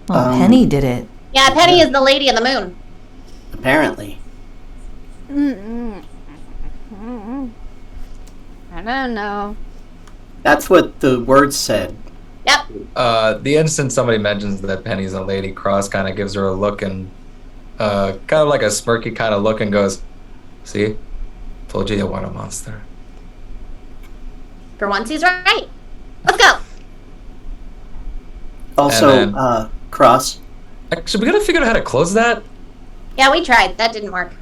Well, Penny did it. Yeah, Penny is the lady in the moon. Apparently. I don't know. That's what the words said. Yep. The instant somebody mentions that Penny's a lady, Cross kind of gives her a look and kind of like a smirky kind of look and goes, "See? Told you weren't a monster." For once, he's right. Let's go. Also, And then- Cross, Actually, we gotta figure out how to close that. Yeah, we tried. That didn't work.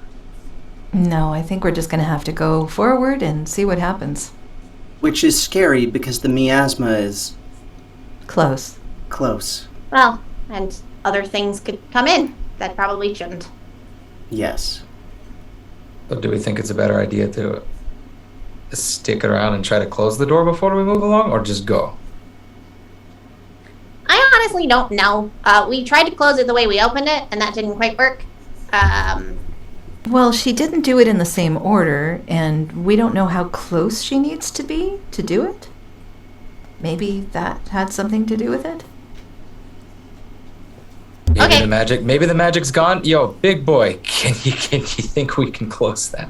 No, I think we're just going to have to go forward and see what happens. which is scary because the miasma is Close. close. Well, and other things could come in that probably shouldn't. Yes. But do we think it's a better idea to stick around and try to close the door before we move along, or just go? I honestly don't know. We tried to close it the way we opened it, and that didn't quite work. Well, she didn't do it in the same order, and we don't know how close she needs to be to do it. Maybe that had something to do with it? Maybe Okay. Maybe the magic's gone. Yo, big boy, can you think we can close that?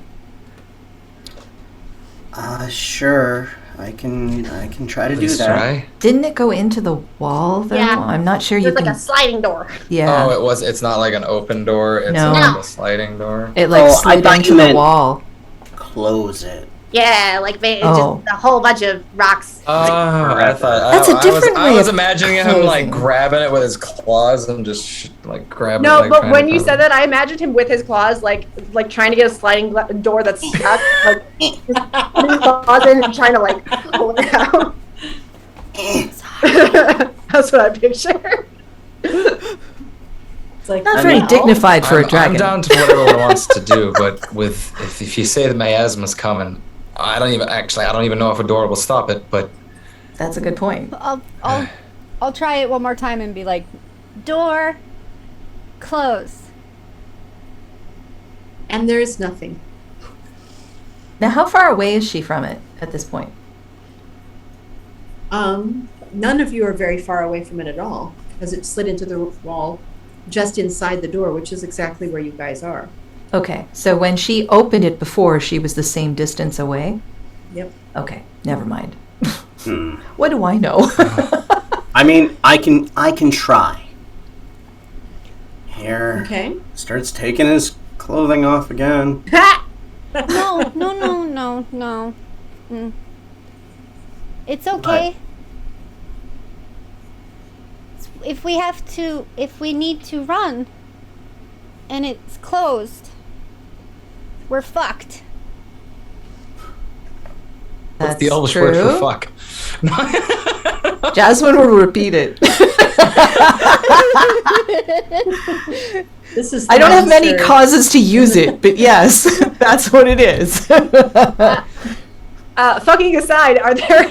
Sure. I can try to do Please that. try. Didn't it go into the wall, though? Yeah. I'm not sure you There's can... like a sliding door. Yeah. Oh, it's not like an open door. It's No. like a sliding door. It, like, Oh, I slid thought into you the meant- wall. Close it. Yeah, like it's Oh. just a whole bunch of rocks. I thought That's a I different was, way I was of imagining him closing. like grabbing it with his claws and just like grabbing. No, it, like, but trying when to you cover said it. that, I imagined him with his claws, like trying to get a sliding door that's stuck, like just putting his claws in and trying to like pull it out. That's what I picture. It's like, Not I very mean, dignified for a I'm dragon. down to whatever one wants to do, but if you say the miasma's coming, I don't even know if a door will stop it. But That's a good point. I'll try it one more time and be like, door, close. and there is nothing. Now, how far away is she from it at this point? None of you are very far away from it at all, because it slid into the wall just inside the door, which is exactly where you guys are. Okay, so when she opened it before, she was the same distance away? Yep. Okay, never mind. Hmm. What do I know? I mean, I can try. Here. Okay. Starts taking his clothing off again. No. It's okay. If we need to run and it's closed, we're fucked. what's the Elvish word for fuck? Jasmine will repeat it. This is. I don't have many monster. causes to use it, but yes, that's what it is. Fucking aside, are there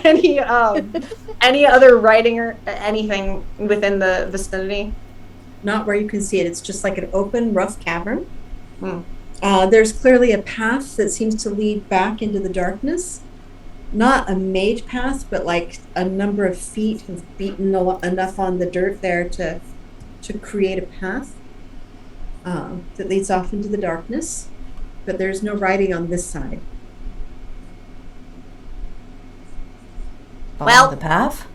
any other writing or anything within the vicinity? Not where you can see it. It's just like an open, rough cavern. Hmm. There's clearly a path that seems to lead back into the darkness. Not a mage path, but like a number of feet have beaten enough on the dirt there to create a path that leads off into the darkness. But there's no writing on this side. Follow Well- the path?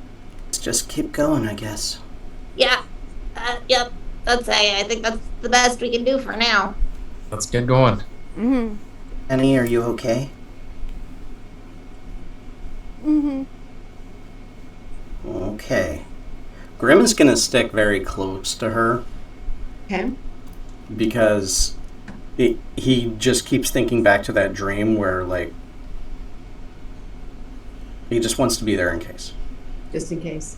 Let's just keep going, I guess. Yeah. Yep. I think that's the best we can do for now. Let's get going. Mm-hmm. Annie, are you okay? Mm-hmm. Okay. Grim is gonna stick very close to her Okay. because he just keeps thinking back to that dream where, like, he just wants to be there in case. Just in case.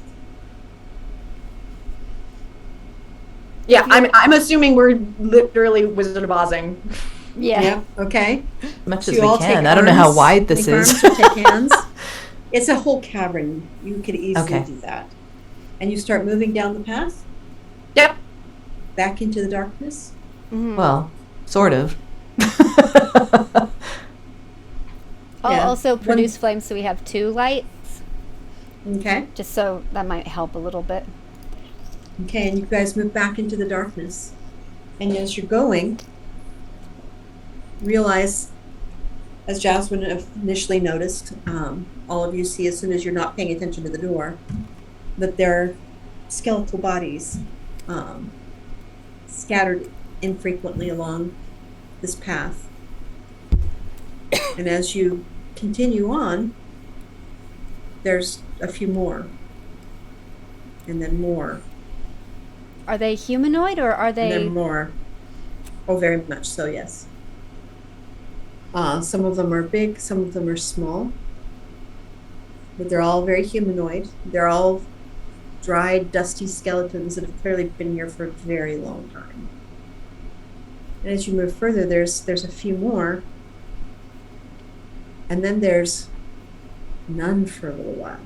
Yeah, I'm assuming we're literally Wizard of Ozing. Yeah. Yep. Okay. As much So as you we all can. take I don't know how arms, wide this take is. arms or take hands. It's a whole cavern. You could easily Okay. do that. And you start moving down the path, Yep. back into the darkness. Mm-hmm. Well, sort of. I'll yeah. also produce flames so we have 2 lights, Okay. just so that might help a little bit. Okay, and you guys move back into the darkness. And as you're going, realize, as Jasmine initially noticed, all of you see as soon as you're not paying attention to the door, that there are skeletal bodies scattered infrequently along this path. And as you continue on, there's a few more. And then more. Are they humanoid or are And they? then more. Oh, very much so, yes. Some of them are big, some of them are small. But they're all very humanoid. They're all dried, dusty skeletons that have clearly been here for a very long time. And as you move further, there's a few more And then there's none for a little while.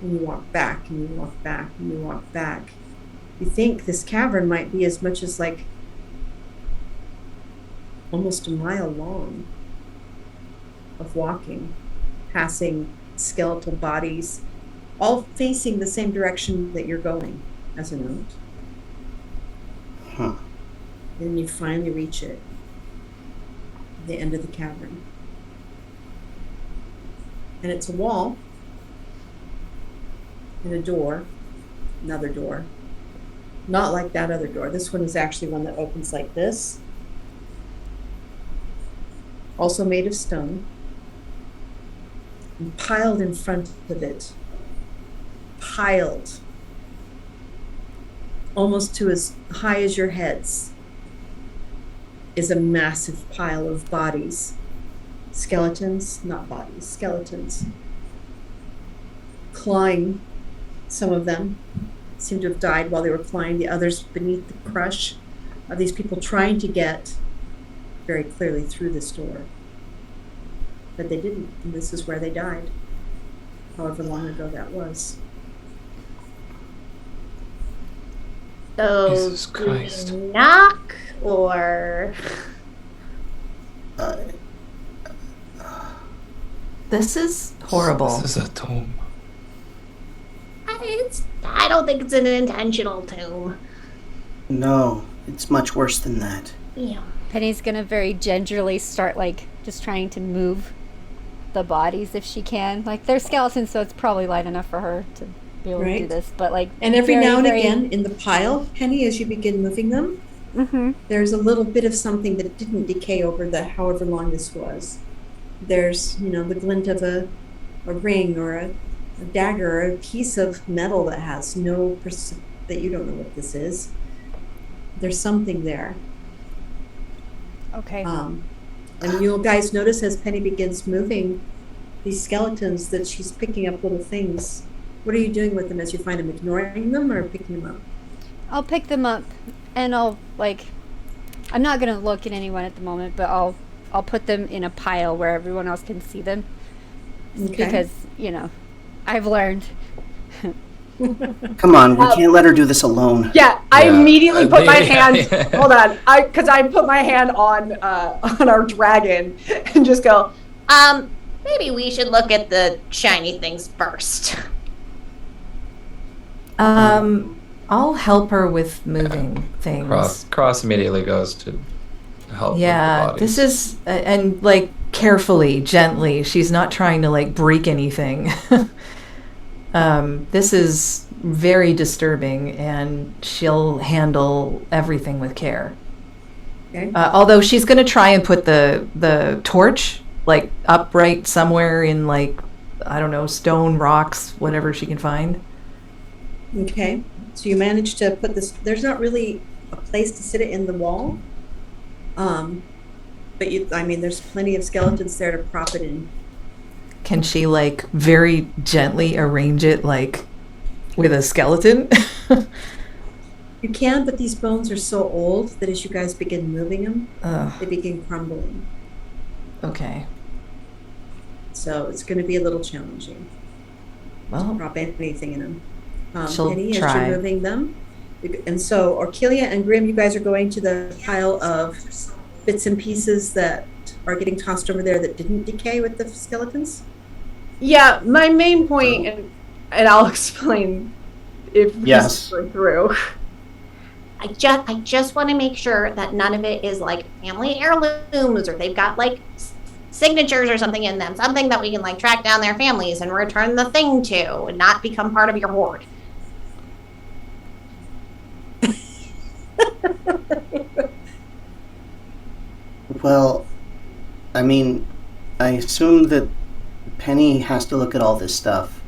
And you walk back, and you walk back, and you walk back. You think this cavern might be as much as like almost a mile long of walking, passing skeletal bodies, all facing the same direction that you're going, as a note. Huh. Then you finally reach it, the end of the cavern. And it's a wall and a door, another door. Not like that other door. This one is actually one that opens like this. Also made of stone. And piled in front of it, piled almost to as high as your heads, is a massive pile of bodies. Skeletons, not bodies, skeletons. Clawing, some of them seem to have died while they were clawing, the others beneath the crush of these people trying to get very clearly through this door. But they didn't, and this is where they died, however long ago that was. So, Jesus Christ. knock or This is horrible. This is a tomb. I don't think it's an intentional tomb. No, it's much worse than that. Yeah. Penny's gonna very gingerly start like just trying to move the bodies if she can. Like they're skeletons, so it's probably light enough for her to be able to do Right. this. But like, And every very, now and very- again, in the pile, Penny, as you begin moving them, there's a little bit of something that didn't decay over the however long this was. There's, the glint of a ring or a dagger or a piece of metal that has that you don't know what this is. There's something there. Okay. And you'll guys notice as Penny begins moving these skeletons that she's picking up little things. What are you doing with them as you find them? Ignoring them or picking them up? I'll pick them up, and I'll I'm not gonna look at anyone at the moment, but I'll put them in a pile where everyone else can see them. Okay. Because I've learned. Come on, we can't let her do this alone. Yeah, I Yeah. immediately put my Yeah. hand. Hold on, because I put my hand on our dragon and just go. Maybe we should look at the shiny things first. I'll help her with moving things. Cross immediately goes to help with the Yeah, bodies. this is and carefully, gently. She's not trying to break anything. This is very disturbing, and she'll handle everything with care. Okay. Although she's going to try and put the torch upright somewhere in I don't know, stone, rocks, whatever she can find. Okay. So you managed to put this, there's not really a place to sit it in the wall. But there's plenty of skeletons there to prop it in. Can she very gently arrange it with a skeleton? You can, but these bones are so old that as you guys begin moving them, Ugh, they begin crumbling. okay. So it's going to be a little challenging to Well, prop anything in them. She'll Penny, as try. you're moving them. And so Orkilia and Grim, you guys are going to the pile of bits and pieces that are getting tossed over there that didn't decay with the skeletons? Yeah, my main point, and I'll explain if Yes. this goes through. I just want to make sure that none of it is family heirlooms or they've got signatures or something in them, something that we can track down their families and return the thing to and not become part of your hoard. Well, I assume that Penny has to look at all this stuff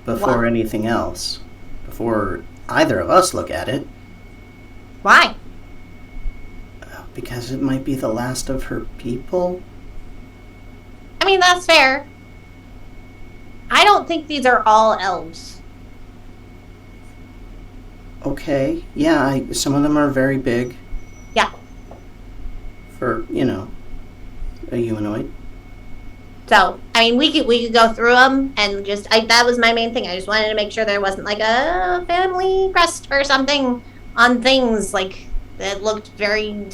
before What? anything else. Before either of us look at it. Why? Because it might be the last of her people. I mean, that's fair. I don't think these are all elves. Okay, yeah, some of them are very big. Yeah. for, a humanoid. So, I mean, we could go through them and that was my main thing. I just wanted to make sure there wasn't like a family crest or something on things like that looked very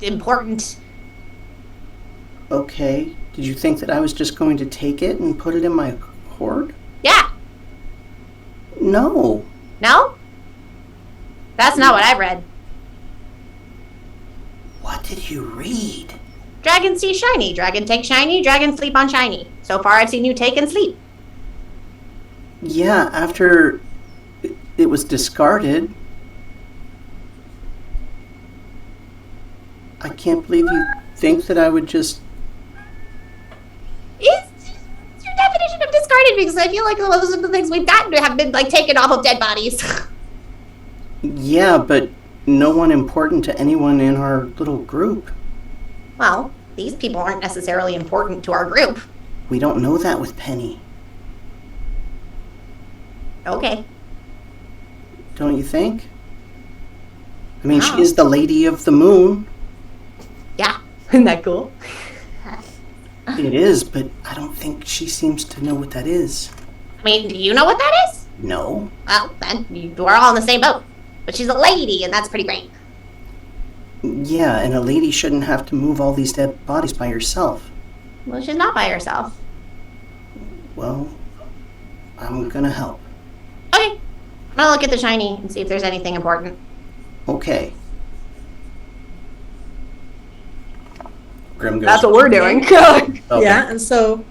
important. Okay. Did you think that I was just going to take it and put it in my hoard? Yeah. No. No? That's not what I read. What did you read? Dragon see shiny, dragon take shiny, dragon sleep on shiny. So far I've seen you take and sleep. Yeah, after it was discarded. I can't believe you think that I would just... It's your definition of discarded, because I feel like those are the things we've gotten to have been like taken off of dead bodies. Yeah, but no one important to anyone in our little group. Well, these people aren't necessarily important to our group. We don't know that with Penny. Okay. Don't you think? I mean, No. she is the Lady of the Moon. Yeah. Isn't that cool? It is, but I don't think she seems to know what that is. I mean, do you know what that is? No. Well, then you are all in the same boat. But she's a lady, and that's pretty great. Yeah, and a lady shouldn't have to move all these dead bodies by herself. Well, she's not by herself. Well, I'm gonna help. Okay. I'm gonna look at the shiny and see if there's anything important. Okay. Grim goes. That's what we're doing. Okay. Yeah, and so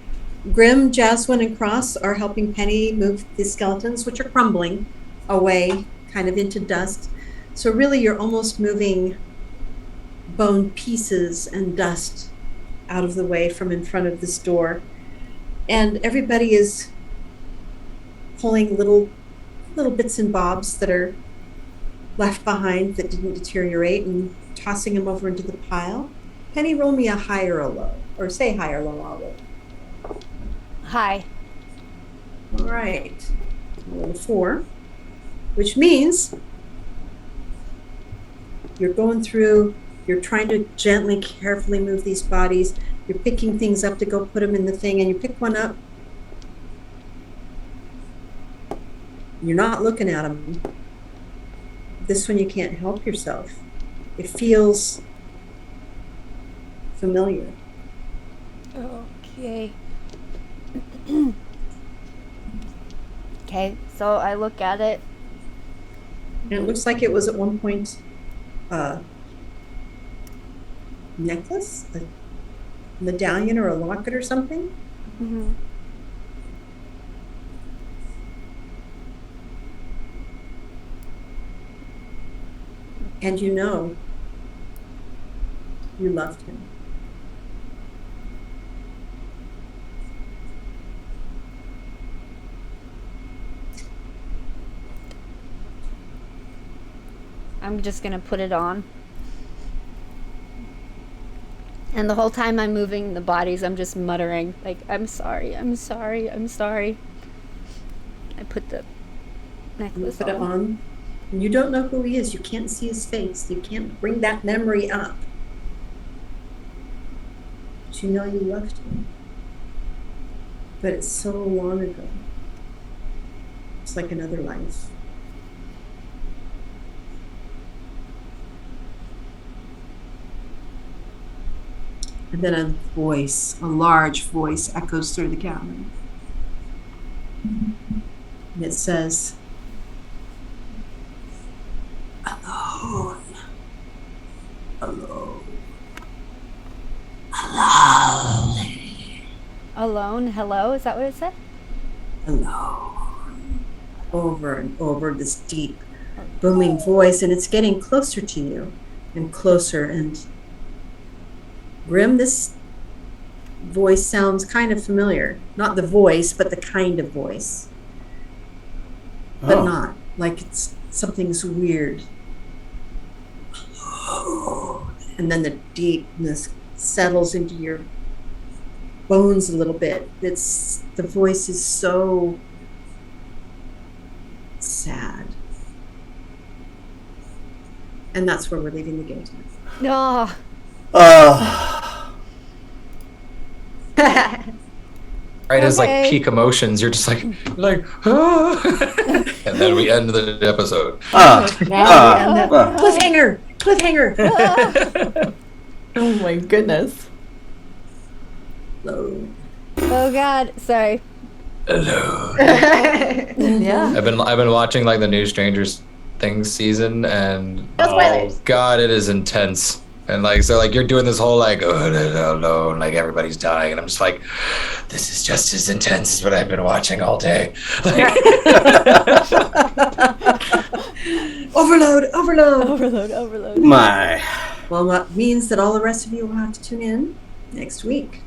Grim, Jasmine, and Cross are helping Penny move the skeletons, which are crumbling away, kind of into dust. So really, you're almost moving bone pieces and dust out of the way from in front of this door. And everybody is pulling little bits and bobs that are left behind that didn't deteriorate and tossing them over into the pile. Penny, roll me a high or a low. Or say high or low, I'll roll. Hi. All right. Roll a 4, which means you're going through, you're trying to gently, carefully move these bodies. You're picking things up to go put them in the thing, and you pick one up. You're not looking at them. This one you can't help yourself. It feels familiar. Okay. Okay, so I look at it. And it looks like it was at one point necklace, a medallion or a locket or something. Mm-hmm. And you know you loved him. I'm just gonna put it on. And the whole time I'm moving the bodies, I'm just muttering, like, I'm sorry, I'm sorry, I'm sorry. I put the You necklace put it on. on. And you don't know who he is. You can't see his face. You can't bring that memory up. But you know you loved him. But it's so long ago. It's like another life. And then a voice, a large voice, echoes through the gallery. And it says, alone. Alone. Alone. Alone, hello, is that what it said? Alone. Over and over, this deep, booming voice, and it's getting closer to you and closer. And Grim, this voice sounds kind of familiar. Not the voice, but the kind of voice. But Oh. not. Like something's weird. And then the deepness settles into your bones a little bit. The voice is so sad. And that's where we're leaving the game tonight. No. Right as like Okay. peak emotions, you're just like, ah. And then we end the episode. Cliffhanger! Cliffhanger! Oh my goodness. Hello. Oh God, sorry. Hello. Yeah. I've been watching like the new Stranger Things season, and No spoilers. oh God, it is intense. And like so, like you're doing this whole like alone, like everybody's dying, and I'm just like, this is just as intense as what I've been watching all day. Like, Overload! Overload! Overload. My. Well, that means that all the rest of you will have to tune in next week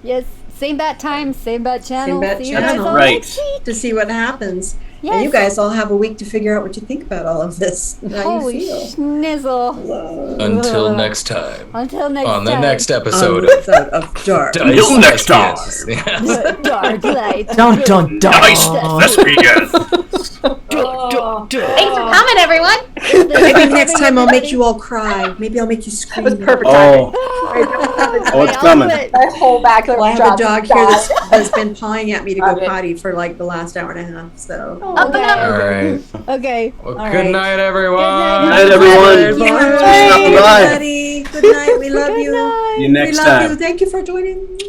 Yes, same bat time, same bat channel. bat See you guys channel. all Right. next week. to see what happens. Yes. And you guys all have a week to figure out what you think about all of this. and How Holy you feel. schnizzle. until next time. Until next On the time. next On episode the of episode of Dark. Diced Until next time. Thespians. Yes. Dark light. Dun dun dun. Thespians. Thanks for coming, everyone. Maybe next time I'll make you all cry. Maybe I'll make you scream. That was perfect timing. Oh, it's coming. That whole back there Well, I was have a dropped. dog here that's been pawing at me to go Okay. potty for like the last hour and a half. So. Up and up. All right. Okay. Well, All good right. night, everyone. Good night, everyone. Good Bye. night, Bye. everybody. Good night. We love you. See you next we love time. you. Thank you for joining.